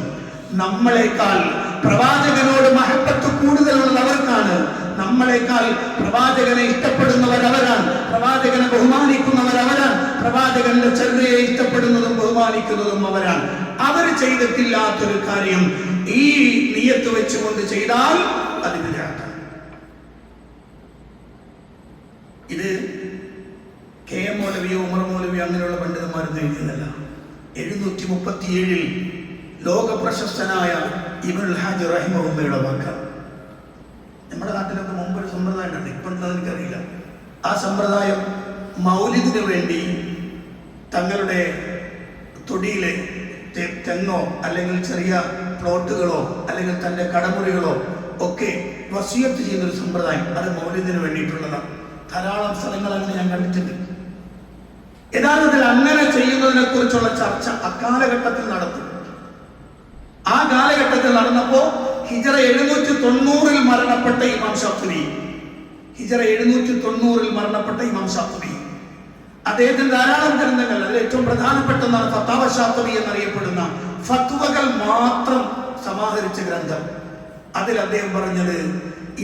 നമ്മളെക്കാൾ പ്രവാചകനോട് മഹബത്ത് കൂടുതലുള്ളത് അവർക്കാണ്. നമ്മളെക്കാൾ പ്രവാചകനെ ഇഷ്ടപ്പെടുന്നവർ അവരാണ്, പ്രവാചകനെ ബഹുമാനിക്കുന്നവർ അവരാണ്, പ്രവാചകന്റെ ചര്യയെ ഇഷ്ടപ്പെടുന്നതും ബഹുമാനിക്കുന്നതും അവരാണ്. അവർ ചെയ്തിട്ടില്ലാത്തൊരു കാര്യം ഈ നിയ്യത്ത് വെച്ചുകൊണ്ട് ചെയ്താൽ അത് ബിദ്അത്താണ്. ഇത് കെ എം മൗലവിയോ ഉമർ മൗലവിയോ അങ്ങനെയുള്ള പണ്ഡിതന്മാരൊന്നും എഴുതിയതല്ല. 737 ലോക പ്രശസ്തനായ ഇബ്നുൽ ഹാജ് റഹിമഹുല്ലയുടെ വാക്കാണ്. നമ്മുടെ നാട്ടിലൊക്കെ മുമ്പ് ഒരു സമ്പ്രദായം ഉണ്ട്, ഇപ്പോഴത്തെ എനിക്കറിയില്ല. ആ സമ്പ്രദായം മൗലിദിന് വേണ്ടി തങ്ങളുടെ തൊടിയിലെ തെങ്ങോ അല്ലെങ്കിൽ ചെറിയ പ്ലോട്ടുകളോ അല്ലെങ്കിൽ തൻ്റെ കടമുറികളോ ഒക്കെ വസിയത്ത് ചെയ്യുന്നൊരു സമ്പ്രദായം, അത് മൗലിദിന് വേണ്ടിയിട്ടുള്ളതാണ്. ധാരാളം സ്ഥലങ്ങൾ അങ്ങനെ ഞാൻ കണ്ടിട്ടുണ്ട്. യഥാർത്ഥത്തിൽ അങ്ങനെ ചെയ്യുന്നതിനെ കുറിച്ചുള്ള ചർച്ച അക്കാലഘട്ടത്തിൽ നടന്നു. ആ കാലഘട്ടത്തിൽ നടന്നപ്പോ ഹിജറ 790 മരണപ്പെട്ട ഇമാം ഷാഫിഈ, അദ്ദേഹത്തിന് ധാരാളം ഗ്രന്ഥങ്ങൾ, അതിൽ ഏറ്റവും പ്രധാനപ്പെട്ട ഫത്വ ഷാഫിഈ എന്നറിയപ്പെടുന്ന ഫത്വകൾ മാത്രം സമാഹരിച്ച ഗ്രന്ഥം. അതിൽ അദ്ദേഹം പറഞ്ഞത്,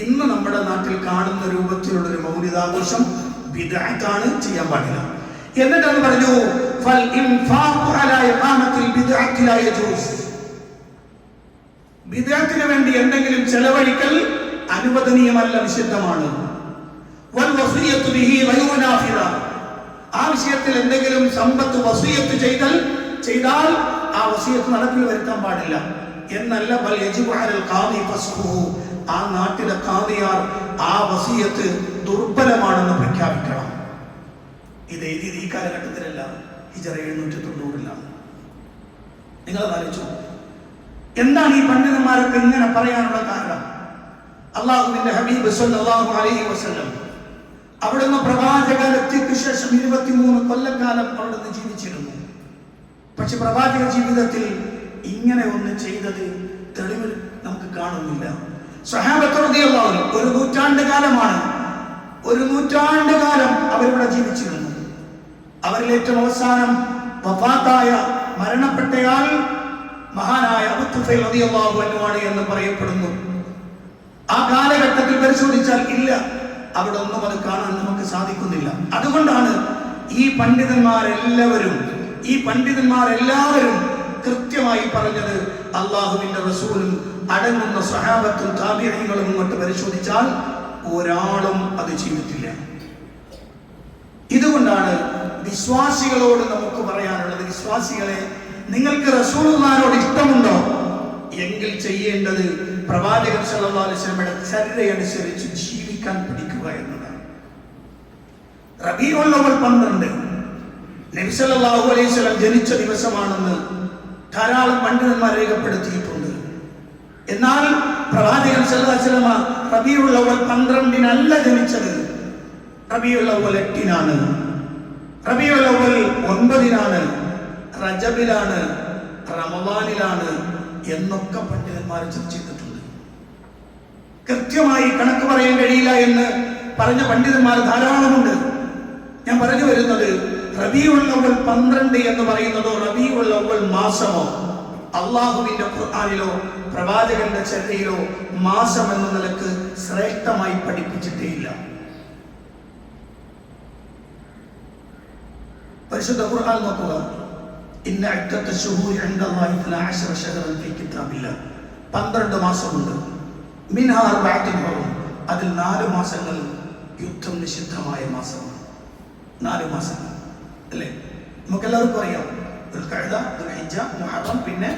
ഇന്ന് നമ്മുടെ നാട്ടിൽ കാണുന്ന രൂപത്തിലുള്ള ഒരു മൗലിദാഘോഷം ബിദ്അത്താണ്, ചെയ്യാൻ പാടില്ല. എന്നിട്ടാണ് പറഞ്ഞു ഫൽ ഇൻഫാഖു അലാ ഇഖാമത്തിൽ ബിദ്അത്തി ലാ യജൂസ്. ബിദ്അത്തിന് വേണ്ടി എന്തെങ്കിലും ചെലവഴിക്കൽ അനുവദനീയമല്ല, നിഷിദ്ധമാണ്. വൽ വസിയത്തു ബിഹി ഗൈറു നാഫിദ. ആ വിഷയത്തിൽ എന്തെങ്കിലും സമ്പത്ത് വസിയത്ത് ചെയ്താൽ ആ വസിയത്ത് നടപ്പിൽ വരുത്താൻ പാടില്ല എന്നല്ല. ബൽ യജിബു അലൽ ഖാദി ഫസ്ഖുഹു. ആ നാട്ടിലെ ഖാദിയാർ ആ വസിയത്ത് ദുർബലമാണെന്ന് പ്രഖ്യാപിക്കണം. ഇത് എഴുതിയത് ഈ കാലഘട്ടത്തിലല്ല, ഹിജറ 790-ലാണ്. നിങ്ങൾ ആലോചിച്ചു, എന്താണ് ഈ പണ്ഡിതന്മാരൊക്കെ ഇങ്ങനെ പറയാനുള്ള കാരണം? അള്ളാഹുവിന്റെ ഹബീബ് സല്ലല്ലാഹു അലൈഹി വസല്ലം അവിടുന്ന് പ്രവാചകാലത്തിക്ക് ശേഷം 23 കൊല്ലക്കാലം അവിടുന്ന് ജീവിച്ചിരുന്നു. പക്ഷെ പ്രവാചക ജീവിതത്തിൽ ഇങ്ങനെ ഒന്ന് ചെയ്തത് തെളിവ് നമുക്ക് കാണുന്നില്ല. സ്വഹാബത്ത് റളിയല്ലാഹു അൻഹു ഒരു നൂറ്റാണ്ട് കാലം അവരിവിടെ ജീവിച്ചിരുന്നു. അവരിൽ ഏറ്റവും അവസാനം വഫാത്തായ മരണപ്പെട്ടയാൾ മഹാനായ അബൂ തുഫൈൽ റളിയല്ലാഹു അൻഹു ആണ് എന്ന് പറയപ്പെടുന്നു. ആ കാലഘട്ടത്തിൽ പരിശോധിച്ചാൽ ഇല്ല, അവിടെ ഒന്നും അത് കാണാൻ നമുക്ക് സാധിക്കുന്നില്ല. അതുകൊണ്ടാണ് ഈ പണ്ഡിതന്മാരെല്ലാവരും കൃത്യമായി പറഞ്ഞത്, അള്ളാഹുവിന്റെ റസൂലും അടങ്ങുന്ന സ്വഹാബത്തും താബിഈങ്ങളും ഇങ്ങോട്ട് പരിശോധിച്ചാൽ ഒരാളും അത് ചെയ്തിട്ടില്ല. ഇതുകൊണ്ടാണ് വിശ്വാസികളോട് നമുക്ക് പറയാനുള്ളത്, വിശ്വാസികളെ, നിങ്ങൾക്ക് റസൂലുള്ളാഹിനോട് ഇഷ്ടമുണ്ടോ എങ്കിൽ ചെയ്യേണ്ടത് പ്രവാചകൻ സല്ലല്ലാഹു അലൈഹി വസല്ലമയുടെ ചര്യയനുസരിച്ച് ജീവിക്കാൻ പഠിക്കുക എന്നതാണ്. റബീഉൽ അവ്വൽ 12 നബി സല്ലല്ലാഹു അലൈഹി വസല്ലം ജനിച്ച ദിവസമാണെന്ന് ധാരാളം പണ്ഡിതന്മാർ രേഖപ്പെടുത്തിയിട്ടുണ്ട്. എന്നാൽ പ്രവാചകൻ സല്ലല്ലാഹു അലൈഹി വസല്ലമ റബീഉൽ അവ്വൽ 12-നല്ല ജനിച്ചത്, റബീഉൽ അവ്വൽ 8-നാണ്, റബീഉൽ അവ്വൽ 9-നാണ്, റജബിലാണ്, റമദാനിലാണ് എന്നൊക്കെ പണ്ഡിതന്മാർ ചർച്ച ചെയ്തിട്ടുണ്ട്. കൃത്യമായി കണക്ക് പറയാൻ കഴിയില്ല എന്ന് പറഞ്ഞ പണ്ഡിതന്മാർ ധാരാളമുണ്ട്. ഞാൻ പറഞ്ഞു വരുന്നത്, റബീഉൽ അവ്വൽ 12 എന്ന് പറയുന്നതോ റബീഉൽ അവ്വൽ മാസമോ അള്ളാഹുവിന്റെ ഖുർആനിലോ പ്രവാചകന്റെ ചര്യയിലോ മാസം എന്ന നിലക്ക് ശ്രേഷ്ഠമായി പഠിപ്പിച്ചിട്ടേയില്ല. പരിശുദ്ധ ഖുർആൻ നോക്കുക, ഇന്ന ഇദ്ദത്ത ശുഹൂരി ഇൻദല്ലാഹി 12 ശഹറൻ ഫീ കിതാബില്ലാഹ്. 12 മാസമുണ്ട്. മിൻഹാ അർബഅത്തുൻ ഹുറും. അതിൽ 4 മാസങ്ങൾ യുദ്ധം നിഷിദ്ധമായ മാസമാണ്. 4 മാസങ്ങൾ അല്ലേ? നമുക്കെല്ലാവർക്കും അറിയാം, ദുൽഖഅദ, ദുൽഹിജ്ജ, മുഹറം, പിന്നെ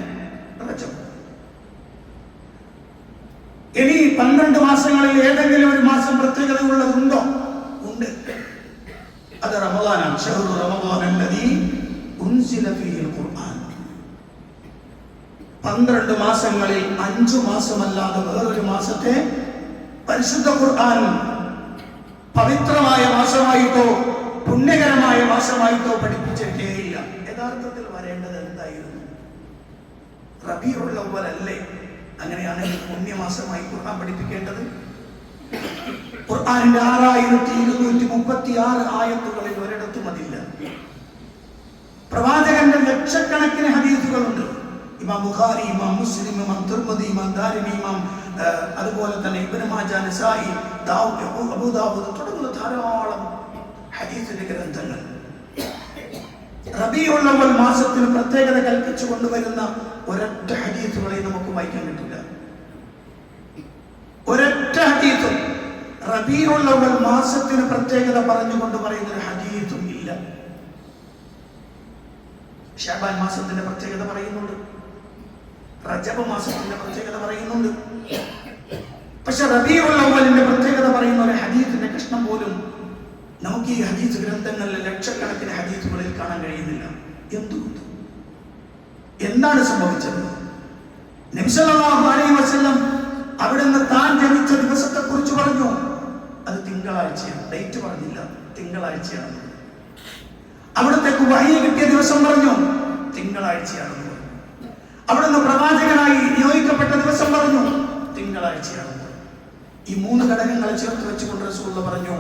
റജബ്. ഇനി 12 മാസങ്ങളിൽ ഏതെങ്കിലും ഒരു മാസം പ്രത്യേകത ഉള്ളതുണ്ടോ? ഉണ്ട്. അത് റമദാനാണ്. ശഹ്റു റമദാന അല്ലദീ ഉൻസില ഫീഹിൽ ഖുർആൻ. 12 മാസങ്ങളിൽ 5 മാസമല്ലാതെ വേറൊരു മാസത്തെ പരിശുദ്ധ ഖുർആൻ പവിത്രമായ മാസമായിട്ടോ പുണ്യകരമായ മാസമായിട്ടോ പഠിപ്പിച്ചിട്ടേയില്ല. യഥാർത്ഥത്തിൽ വരേണ്ടത് എന്തായിരുന്നു? റബീഉൽ അവ്വൽ അല്ലേ? അങ്ങനെയാണെങ്കിൽ പുണ്യമാസമായി ഖുർആൻ പഠിപ്പിക്കേണ്ടത്. ഖുർആനിന്റെ 6236 ആയത്തുകളിൽ ഒരിടത്തും അതില്ല. പ്രവാചകന്റെ ലക്ഷക്കണക്കിന് ഹദീസുകളുണ്ട്. ഇമാം ബുഖാരി, ഇമാം മുസ്ലിം, ഇമാം തിർമിദി, ഇമാം ദാരിമി, അതുപോലെ തന്നെ ഇബ്നു മാജ, നസായി, അബൂ ദാവൂദ് തുടങ്ങുന്ന ധാരാളം ഹദീസിന്റെ ഗ്രന്ഥങ്ങൾ. റബീഉൽ അവ്വൽ മാസത്തിന് പ്രത്യേകത കൽപ്പിച്ചു കൊണ്ടുവരുന്ന ഒരൊറ്റ ഹദീസുകളെ നമുക്ക് വായിക്കാൻ കിട്ടില്ല. ഒരൊറ്റ ഹദീസും റബീഉൽ അവ്വൽ മാസത്തിന് പ്രത്യേകത പറഞ്ഞുകൊണ്ട് പറയുന്ന ഒരു ഹദീസും ഇല്ല. ശഅബാൻ മാസത്തിന്റെ പ്രത്യേകത പറയുന്നുണ്ട്, റജബ് മാസത്തിന്റെ പ്രത്യേകത പറയുന്നുണ്ട്. പക്ഷെ റബീഉൽ അവ്വലിന്റെ പ്രത്യേകത പറയുന്ന ഒരു ഹദീസിന്റെ കഷ്ണം പോലും നമുക്ക് ഈ ഹദീസ് ഗ്രന്ഥങ്ങളിലെ ലക്ഷക്കണക്കിന് ഹദീസുകളിൽ കാണാൻ കഴിയുന്നില്ല. എന്തുകൊണ്ട്? എന്താണ് സംഭവിച്ചത്? നബി സല്ലല്ലാഹു അലൈഹി വസല്ലം അവിടുന്ന് താൻ ജനിച്ച ദിവസത്തെ കുറിച്ച് പറഞ്ഞു. അത് തിങ്കളാഴ്ചയാണ്. ഡേറ്റ് പറഞ്ഞില്ല, തിങ്കളാഴ്ചയാണ്. അവിടത്തേക്ക് വഹി കിട്ടിയ ദിവസം പറഞ്ഞു, തിങ്കളാഴ്ചയാണെന്ന് പറഞ്ഞു. അവിടുന്ന് പ്രവാചകനായി നിയോഗിക്കപ്പെട്ട ദിവസം പറഞ്ഞു, തിങ്കളാഴ്ചയാണെന്ന് പറഞ്ഞു. ഈ 3 ഘടകങ്ങളെ ചേർത്ത് വെച്ചുകൊണ്ട് റസൂലുള്ളാഹി പറഞ്ഞു,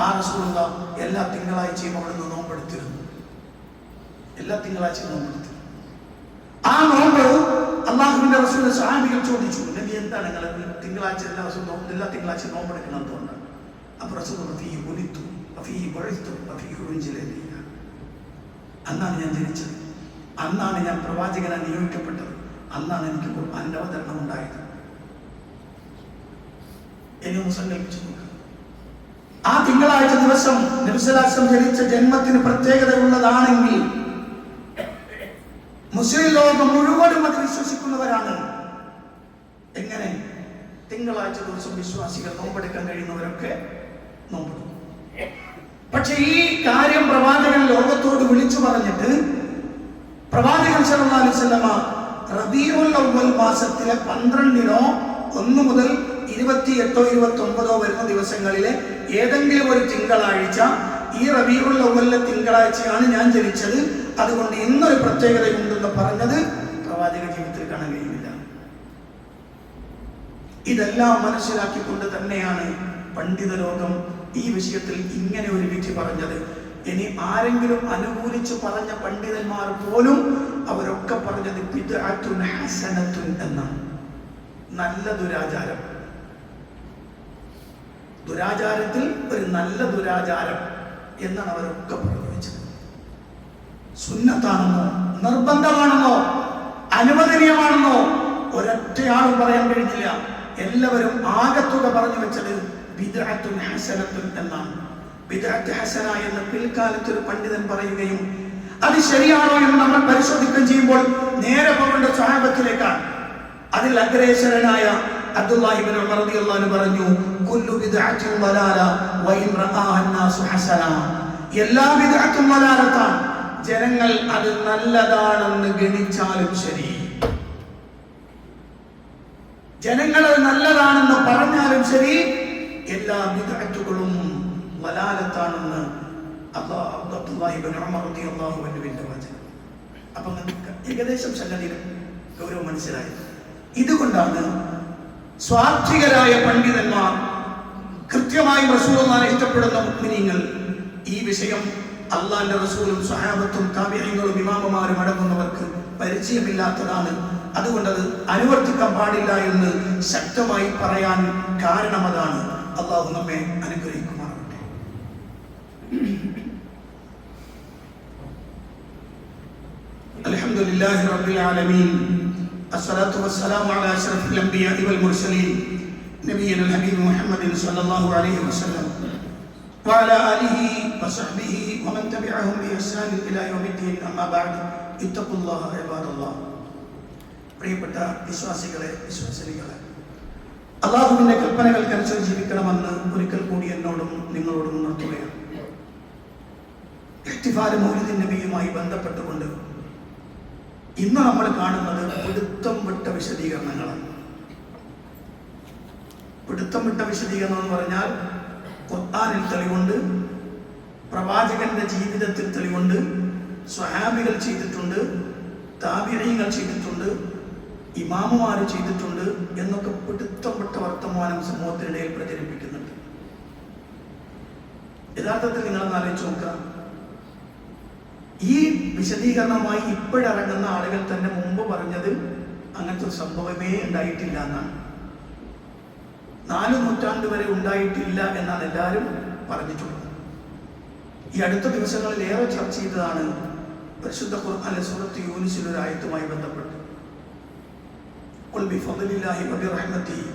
ആ റസൂലുള്ളാഹി എല്ലാ തിങ്കളാഴ്ചയും അവിടുന്ന് നോമ്പെടുത്തിരുന്നു. എല്ലാ തിങ്കളാഴ്ചയും നോമ്പെടുത്തിരുന്നു. ആ നോമ്പ് അള്ളാഹുവിന്റെ റസൂൽ സഹാബികൾ ചോദിച്ചു, നബി എന്താണ് നിങ്ങൾ തിങ്കളാഴ്ച എല്ലാ ദിവസവും എല്ലാ തിങ്കളാഴ്ച നോമ്പെടുക്കണം എന്തുകൊണ്ടാണ്? അപ്പോൾ റസൂൽ അന്നാണ് ഞാൻ ജനിച്ചത്, അന്നാണ് ഞാൻ പ്രവാചകനായി നിയോഗിക്കപ്പെട്ടത്, അന്നാണ് എനിക്ക് ഖുർആന്റെ അവതരണം ഉണ്ടായത്. എന്നെ ഒന്ന് സങ്കല്പിച്ചു നോക്കുക. ആ തിങ്കളാഴ്ച ദിവസം നബി സല്ലല്ലാഹു അലൈഹി വസല്ലം ജനിച്ച ജന്മത്തിന് പ്രത്യേകത ഉള്ളതാണെങ്കിൽ മുസ്ലിം ലോകം മുഴുവനും അത് വിശ്വസിക്കുന്നവരാണ്. എങ്ങനെ? തിങ്കളാഴ്ച ദിവസം വിശ്വാസികൾ നോമ്പെടുക്കാൻ കഴിയുന്നവരൊക്കെ നോമ്പെടുക്കും. പക്ഷെ ഈ കാര്യം പ്രവാചകൻ ലോകത്തോട് വിളിച്ചു പറഞ്ഞിട്ട് പ്രവാചകൻ സല്ലല്ലാഹു അലൈഹി വസല്ലമ റബീഉൽ അവ്വൽ മാസത്തിലെ 12-നോ 1 മുതൽ 28-ഓ 29-ഓ വരുന്ന ദിവസങ്ങളിലെ ഏതെങ്കിലും ഒരു തിങ്കളാഴ്ച, ഈ റബീഉൽ അവ്വലിലെ തിങ്കളാഴ്ചയാണ് ഞാൻ ജനിച്ചത്, അതുകൊണ്ട് ഇന്നൊരു പ്രത്യേകതയുണ്ടെന്ന് പറഞ്ഞത് പ്രവാചക ജീവിതത്തിൽ കാണാൻ കഴിയുന്നില്ല. ഇതെല്ലാം മനസ്സിലാക്കിക്കൊണ്ട് തന്നെയാണ് പണ്ഡിത ലോകം ഈ വിഷയത്തിൽ ഇങ്ങനെ ഒരു വിധി പറഞ്ഞത്. ഇനി ആരെങ്കിലും അനുകൂലിച്ചു പറഞ്ഞ പണ്ഡിതന്മാർ പോലും അവരൊക്കെ പറഞ്ഞത് ബിദ്അത്തുൻ ഹസനത്തുൻ എന്നാണ്. നല്ല ദുരാചാരം, ദുരാചാരത്തിൽ ഒരു നല്ല ദുരാചാരം എന്നാണ് അവരൊക്കെ പറഞ്ഞു വെച്ചത്. സുന്നത്താണെന്നോ നിർബന്ധമാണെന്നോ അനുവദനീയമാണെന്നോ ഒരൊറ്റയാളും പറയാൻ കഴിഞ്ഞില്ല. എല്ലാവരും ആകത്തുക പറഞ്ഞു വെച്ചത് ബിദ്അത്തുൻ ഹസനത്തുൻ എന്നാണ്. ബിദ്അത്ത് ഹസന എന്ന് പിൽക്കാലത്ത് ഒരു പണ്ഡിതൻ പറയുകയും അത് ശരിയാണോ എന്ന് നമ്മൾ പരിശോധിക്കുകയും ചെയ്യുമ്പോൾ നേരെ പോകേണ്ട സ്വഹാബത്തിലേക്കാണ്. അതിൽ അഗ്രേസരനായ അബ്ദുല്ലാഹി ഇബ്നു ഉമർ റളിയല്ലാഹു അൻഹു പറഞ്ഞു, കുല്ലു ബിദ്അത്തിൻ വലാല വഇൻ റആഹ അന്നാസു ഹസന. എല്ലാ ബിദ്അത്തും വലാലത്താണ്, ജനങ്ങൾ അത് നല്ലതാണെന്ന് ഗണിച്ചാലും ശരി, ജനങ്ങൾ അത് നല്ലതാണെന്ന് പറഞ്ഞാലും ശരി, എല്ലാ ബിദ്അത്തുകളും വലാലത്താണെന്ന് അബ്ദുല്ലാഹി ഇബ്നു ഉമർ റളിയല്ലാഹു അൻഹുവിന്റെ വചനം. അപ്പം നമുക്ക് ഏകദേശം സംഗതിയുടെ ഗൗരവം മനസ്സിലായി. ഇതുകൊണ്ടാണ് സ്വാർത്ഥികരായ പണ്ഡിതന്മാർ, കൃത്യമായും റസൂലുള്ളാഹിനെ ഇഷ്ടപ്പെടുന്ന മുഅ്മിനീങ്ങൾ ഈ വിഷയം അള്ളാന്റെ റസൂലും സഹാബത്തും താബിഈങ്ങളും ഇമാമുമാരും അടങ്ങുന്നവർക്ക് പരിചയമില്ലാത്തതാണ്. അതുകൊണ്ടത് അനുവർത്തിക്കാൻ പാടില്ല എന്ന് ശക്തമായി പറയാൻ കാരണം അതാണ്. അള്ളാഹു നമ്മെ അനുഗ്രഹിക്കുമാറാകട്ടെ. അൽഹംദുലില്ലാഹി റബ്ബിൽ ആലമീൻ, അസ്സലാത്തു വസ്സലാമു അലാ അശ്റഫിൽ അംബിയാഇ വൽ മുർസലീൻ നബിയ്യിൽ ഹബീബ് മുഹമ്മദിൻ സ്വല്ലല്ലാഹു അലൈഹി വസല്ലം വഅലാ ആലിഹി വസഹ്ബിഹി വമൻ തബിഅഹും ബിഇഹ്സാൻ ഇലാ യൗമിദ്ദീൻ. അമ്മാ ബഅദ്, ഇത്തഖുല്ലാഹ ഇബാദല്ലാഹ്. പ്രിയപ്പെട്ട വിശ്വാസികളെ, വിശ്വാസിനികളെ, അള്ളാഹുവിന്റെ കൽപ്പനകൾക്കനുസരിച്ച് ജീവിക്കണമെന്ന് ഒരിക്കൽ കൂടി എന്നോടും നിങ്ങളോടും ഉണർത്തുകയാണ്. ഇഹ്തിഫാൽ മൗലിദ് നബിയുമായി ബന്ധപ്പെട്ടുകൊണ്ട് ഇന്ന് നമ്മൾ കാണുന്നത് പിടുത്തം വിട്ട വിശദീകരണങ്ങളാണ്. പിടുത്തം വിട്ട വിശദീകരണം എന്ന് പറഞ്ഞാൽ ഖുർആനിൽ തെളിവുണ്ട്, പ്രവാചകന്റെ ജീവിതത്തിൽ തെളിവുണ്ട്, സ്വഹാബികൾ ചെയ്തിട്ടുണ്ട്, താബിഈങ്ങൾ ചെയ്തിട്ടുണ്ട്, ഇമാമുമാർ ചെയ്തിട്ടുണ്ട് എന്നൊക്കെ പിടുത്തം വിട്ട വർത്തമാനം സമൂഹത്തിനിടയിൽ പ്രചരിപ്പിക്കുന്നുണ്ട്. യഥാർത്ഥത്തിൽ നിങ്ങളൊന്ന് ആലോചിച്ച് നോക്കുക, ഈ വിശദീകരണമായി ഇപ്പോഴിറങ്ങുന്ന ആളുകൾ തന്നെ മുമ്പ് പറഞ്ഞത് അങ്ങനത്തെ ഒരു സംഭവമേ ഉണ്ടായിട്ടില്ല എന്നാണ്. 4 നൂറ്റാണ്ട് വരെ ഉണ്ടായിട്ടില്ല എന്നാണ് എല്ലാവരും പറഞ്ഞിട്ടുള്ളത്. ഈ അടുത്ത ദിവസങ്ങളിൽ ഏറെ ചർച്ച ചെയ്തതാണ് പരിശുദ്ധ ഖുർആനിലെ സൂറത്ത് യൂനിസിൽ ഒരു ആയത്തുമായി ബന്ധപ്പെട്ട്, ഖുൽ ബിഫദ്ലില്ലാഹി വബിറഹ്മതിഹി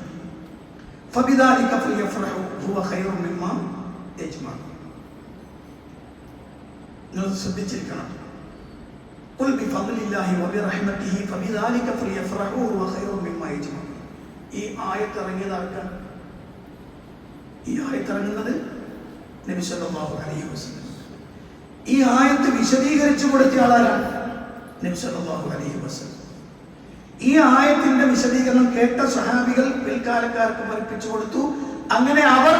ഫബിദാലിക ഫൽയഫ്റഹു ഹുവ ഖൈറും മിമ്മാ യജ്മഊൻ. നിങ്ങൾ ശ്രദ്ധിച്ചിരിക്കണം. ഖുൽ ബിഫദ്ലില്ലാഹി വബിറഹ്മതിഹി ഫബിദാലിക ഫൽയഫ്റഹു ഹുവ ഖൈറും മിമ്മാ യജ്മഊൻ. ഈ ആയത്ത് ഇറങ്ങിയത് ആർക്കാണ്? ഈ ആയത്ത് ഇറങ്ങുന്നത് നബി സല്ലല്ലാഹു അലൈഹി വസല്ലം. ഈ ആയത്ത് വിശദീകരിച്ചു കൊടുത്ത ആളാരാണ്? നബി സല്ലല്ലാഹു അലൈഹി വസല്ലം. ഈ ആയത്തിന്റെ വിശദീകരണം കേട്ട സ്വഹാബികൾ പിൽക്കാലക്കാർക്ക് പഠിപ്പിച്ചു കൊടുത്തു. അങ്ങനെ അവർ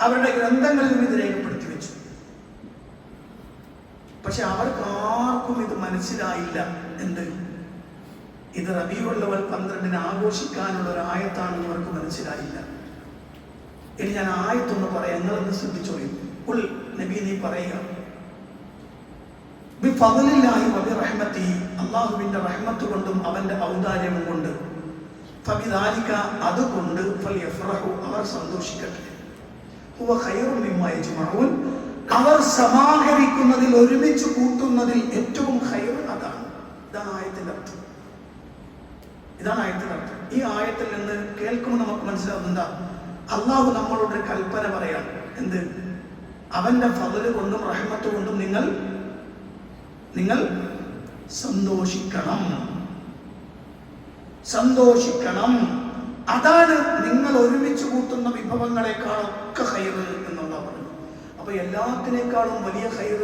അവരുടെ ഗ്രന്ഥങ്ങളിലും ഇത് രേഖപ്പെടുത്തി വെച്ചു. പക്ഷെ അവർക്ക് ആർക്കും ഇത് മനസ്സിലായില്ല. എന്ത്? ഇത് റബീഉൽ അവ്വൽ 12 ആഘോഷിക്കാനുള്ള ഒരു ആയത്താണെന്ന് അവർക്ക് മനസ്സിലായില്ല. ഇനി ഞാൻ ആയത്തൊന്ന് പറയാം, നിങ്ങളൊന്ന് ശ്രദ്ധിച്ചോളൂ. ഖുൽ, നബി നീ പറയുക, ബിഫദ്ലില്ലാഹി വബിറഹ്മതിഹി, അല്ലാഹുവിന്റെ റഹ്മത്ത് കൊണ്ടും അവന്റെ ഔദാര്യം കൊണ്ട്, ഫബിദാലിക അതുകൊണ്ട് ഫൽയഫ്റഹു അവർ സന്തോഷിക്കട്ടെ, ഹുവ ഖൈറും മിമ്മാ യജ്മഊൻ അവർ സമാഹരിക്കുന്നതിൽ ഒരുമിച്ച് കൂട്ടുന്നതിൽ ഏറ്റവും ഖൈർ അതാണ്. ഇതാണ് ആയത്തിന്റെ അർത്ഥം. ഇതാണ് ആയത്തിന്റെ അർത്ഥം. ഈ ആയത്തിൽ നിന്ന് കേൾക്കുമ്പോൾ നമുക്ക് മനസ്സിലാവുന്നത് എന്താ? അള്ളാഹു നമ്മളോട് ഒരു കൽപ്പന പറയാണ്. എന്ത്? അവന്റെ ഫദ്ല് കൊണ്ടും റഹ്മത്ത് കൊണ്ടും നിങ്ങൾ സന്തോഷിക്കണം. സന്തോഷിക്കണം. അതാണ് നിങ്ങൾ ഒരുമിച്ച് കൂട്ടുന്ന വിഭവങ്ങളെക്കാളൊക്കെ ഖൈർ എന്നുള്ള പറഞ്ഞു. അപ്പൊ എല്ലാത്തിനേക്കാളും വലിയ ഖൈർ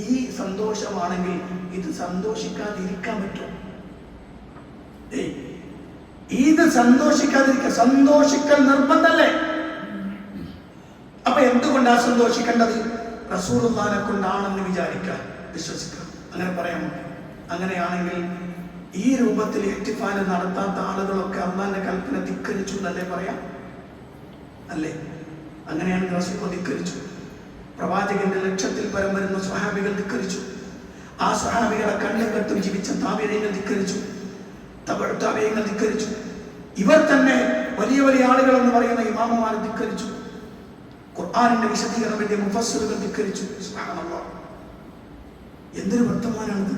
ഈ സന്തോഷമാണെങ്കിൽ ഇത് സന്തോഷിക്കാതിരിക്കാൻ പറ്റും? ഇത് സന്തോഷിക്കാതിരിക്കുക, സന്തോഷിക്കൽ നിർബന്ധല്ലേ? അപ്പൊ എന്തുകൊണ്ടാ സന്തോഷിക്കേണ്ടത്? റസൂലുള്ളാഹിനെ കൊണ്ടാണെന്ന് വിചാരിക്കുക, വിശ്വസിക്കുക, അങ്ങനെ പറയാം. അങ്ങനെയാണെങ്കിൽ ഈ രൂപത്തിൽ ഇഹ്തിഫാൽ നടത്താത്ത ആളുകളൊക്കെ അള്ളാന്റെ കൽപ്പന ധിക്കരിച്ചു എന്നല്ലേ പറയാം? അല്ലേ? അങ്ങനെയാണെങ്കിൽ റസൂൽ ധിക്കരിച്ചു. പ്രവാചകന്റെ ലക്ഷത്തിൽ പരം വരുന്ന സ്വഹാബികൾ ധിക്കരിച്ചു. ആ സ്വഹാബികളെ കണ്ണും കെട്ടും ജീവിച്ച താബിഈങ്ങൾ ധിക്കരിച്ചു, തബഉ താബിഈങ്ങൾ ധിക്കരിച്ചു. ഇവർ തന്നെ വലിയ വലിയ ആളുകൾ എന്ന് പറയുന്ന ഇമാമുമാരെ ധിക്കരിച്ചു. ഖുർആനിന്റെ വിശദീകരണം വേണ്ടിയ മുഫസ്സിറുകൾ ധിക്കരിച്ചു. സുബ്ഹാനല്ലാഹ്, എന്തൊരു വർത്തമാനാണിത്!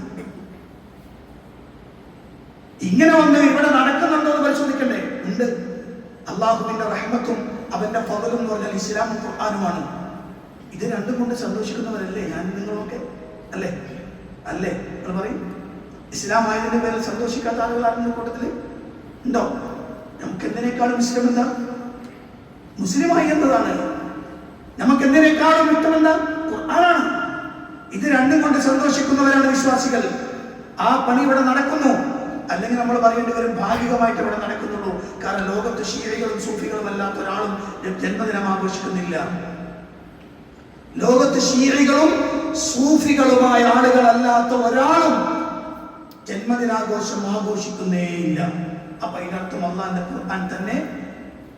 ഇങ്ങനെ വന്ന് ഇവിടെ നടക്കുന്നുണ്ടോ എന്ന് പരിശോധിക്കണ്ടേ? ഉണ്ട്. അള്ളാഹുവിന്റെ റഹ്മത്തും അവന്റെ ഫദ്ലും എന്ന് പറഞ്ഞാൽ ഇസ്ലാമും ഖുർആനുമാണ്. ഇത് രണ്ടും കൊണ്ട് സന്തോഷിക്കുന്നവരല്ലേ ഞാൻ നിങ്ങളൊക്കെ? അല്ലേ? അല്ലേ? നിങ്ങൾ പറയും. ഇസ്ലാം ആയതിന്റെ പേരിൽ സന്തോഷിക്കാത്ത ആളുകൾ ആരുടെ കൂട്ടത്തില് ഉണ്ടോ? നമുക്ക് എന്തിനേക്കാളും ഇഷ്ടം എന്താ? മുസ്ലിമായി എന്നതാണ്. നമുക്ക് എന്തിനേക്കാളും ഇഷ്ടമെന്താ? ഖുർആനാണ്. ഇത് രണ്ടും കൊണ്ട് സന്തോഷിക്കുന്നവരാണ് വിശ്വാസികൾ. ആ പണി ഇവിടെ നടക്കുന്നു. അല്ലെങ്കിൽ നമ്മൾ പറയേണ്ടി വരും ഭാഗികമായിട്ട് ഇവിടെ നടക്കുന്നുള്ളൂ. കാരണം ലോകത്ത് ശീലകളും സൂഫികളും അല്ലാത്ത ഒരാളും ജന്മദിനം ആഘോഷിക്കുന്നില്ല. ലോകത്ത് ശീലകളും സൂഫികളുമായ ആളുകളല്ലാത്ത ഒരാളും ജന്മദിനാഘോഷം ആഘോഷിക്കുന്നേയില്ല. അപ്പൊ ഇതിനർത്ഥം അല്ലാഹുവിന്റെ ഖുർആൻ തന്നെ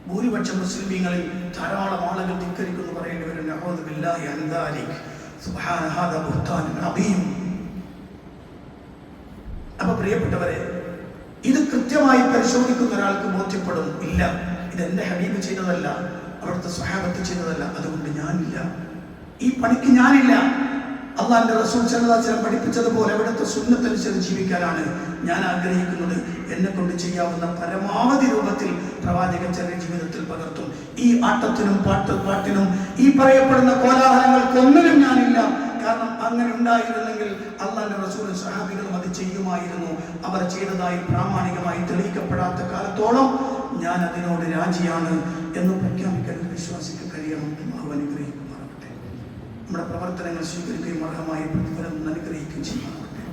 ഭൂരിപക്ഷം മുസ്ലിമീങ്ങളിൽ ധാരാളം ആളുകൾ ധിക്കരിക്കുന്നു പറയേണ്ടി വരും. നഊദു ബില്ലാഹി അൻ ദാലിക് സുബ്ഹാന ഹാദാ ബുഹ്താനുൻ അദീം. അപ്പൊ പ്രിയപ്പെട്ടവരെ, ഇത് കൃത്യമായി പരിശോധിക്കുന്ന ഒരാൾക്ക് ബോധ്യപ്പെടും, ഇല്ല ഇത് എന്റെ ഹബീബ് ചെയ്തതല്ല, അവിടുത്തെ സ്വഹാബത്ത് ചെയ്തതല്ല, അതുകൊണ്ട് ഞാനില്ല, ഈ പണിക്ക് ഞാനില്ല. അള്ളാഹിന്റെ റസൂൽ സല്ലല്ലാഹു അലൈഹി വസല്ലം പഠിപ്പിച്ചതുപോലെ അവിടുത്തെ സുന്നത്തനുസരിച്ച് ജീവിക്കാനാണ് ഞാൻ ആഗ്രഹിക്കുന്നത്. എന്നെ കൊണ്ട് ചെയ്യാവുന്ന പരമാവധി രൂപത്തിൽ പ്രവാചകന്റെ ജീവിതത്തിൽ പകർത്തും. ഈ ആട്ടത്തിനും പാട്ടിനും ഈ പറയപ്പെടുന്ന കോലാഹലങ്ങൾക്കൊന്നിനും ഞാനില്ല. കാരണം അങ്ങനെ ഉണ്ടായിരുന്നെങ്കിൽ അള്ളാഹിന്റെ റസൂലും സ്വഹാബികളും അത് ചെയ്യുമായിരുന്നു. അവർ ചെയ്തതായി പ്രാമാണികമായി തെളിയിക്കപ്പെടാത്ത കാലത്തോളം ഞാൻ അതിനോട് രാജിയാണ് എന്ന് പ്രഖ്യാപിക്കാൻ വിശ്വാസിക്ക് കഴിയണം. അല്ലാഹു അനുഗ്രഹിക്കുമാറാകട്ടെ. നമ്മുടെ പ്രവർത്തനങ്ങൾ സ്വീകരിക്കുകയും അർഹമായ പ്രതിഫലം അനുഗ്രഹിക്കുകയും ചെയ്യുമാറാകട്ടെ.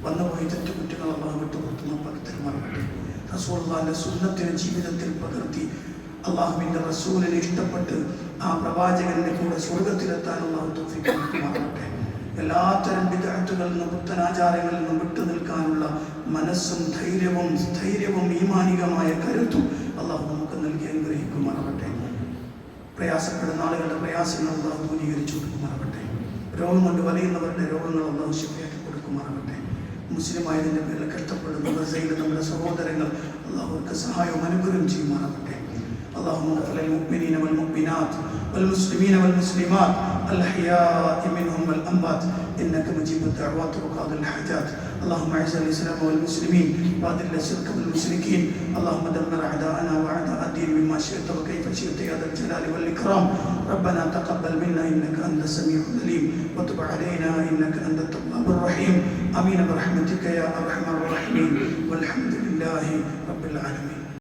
വന്നുപോയി തെറ്റുകുറ്റങ്ങൾ അല്ലാഹു വിട്ടുപുറത്തുന്ന പകർത്തരുമാറാകട്ടെ. റസൂലുള്ളാഹിന്റെ സുന്നത്തിനെ ജീവിതത്തിൽ പകർത്തി അള്ളാഹുവിന്റെ റസൂലിനെ ഇഷ്ടപ്പെട്ട് ആ പ്രവാചകന്റെ കൂടെ സ്വർഗത്തിലെത്താൻ അല്ലാഹു തൗഫീഖ് നൽകുമാറാകട്ടെ. എല്ലാത്തരം ബിദ്അത്തുകളിൽ നിന്നും പുത്തനാചാരങ്ങളിൽ നിന്നും വിട്ടു നിൽക്കാനുള്ള മനസ്സും ധൈര്യവും ഈമാനികമായ കരുത്തും അല്ലാഹു നമുക്ക് നൽകി അനുഗ്രഹിക്കുമാറാകട്ടെ. പ്രയാസപ്പെടുന്ന ആളുകളുടെ പ്രയാസങ്ങൾ അല്ലാഹു ദൂരീകരിച്ചു കൊടുക്കുമാറാകട്ടെ. രോഗം കൊണ്ട് വലയുന്നവരുടെ രോഗങ്ങൾ അല്ലാഹു ശിഫയാക്കി കൊടുക്കുമാറാകട്ടെ. മുസ്ലിമായതിന്റെ പേരിൽ കഷ്ടപ്പെടുന്നവർ നമ്മുടെ സഹോദരങ്ങൾ അല്ലാഹുവിന്റെ സഹായവും അനുഗ്രഹം ചെയ്യുമാറാകട്ടെ. اللهم اغفر للمؤمنين والمؤمنات والمسلمين والمسلمات الأحياء منهم والأموات إنك مجيب الدعوات وقاضي الحاجات. اللهم أعز الإسلام والمسلمين وأذل الشرك والمشركين. اللهم دمر أعداءنا وأعداء الدين بما شئت وكيف شئت يا ذا الجلال والإكرام. ربنا تقبل منا إنك أنت السميع العليم وتب علينا إنك أنت التواب الرحيم. آمين برحمتك يا أرحم الراحمين والحمد لله رب العالمين.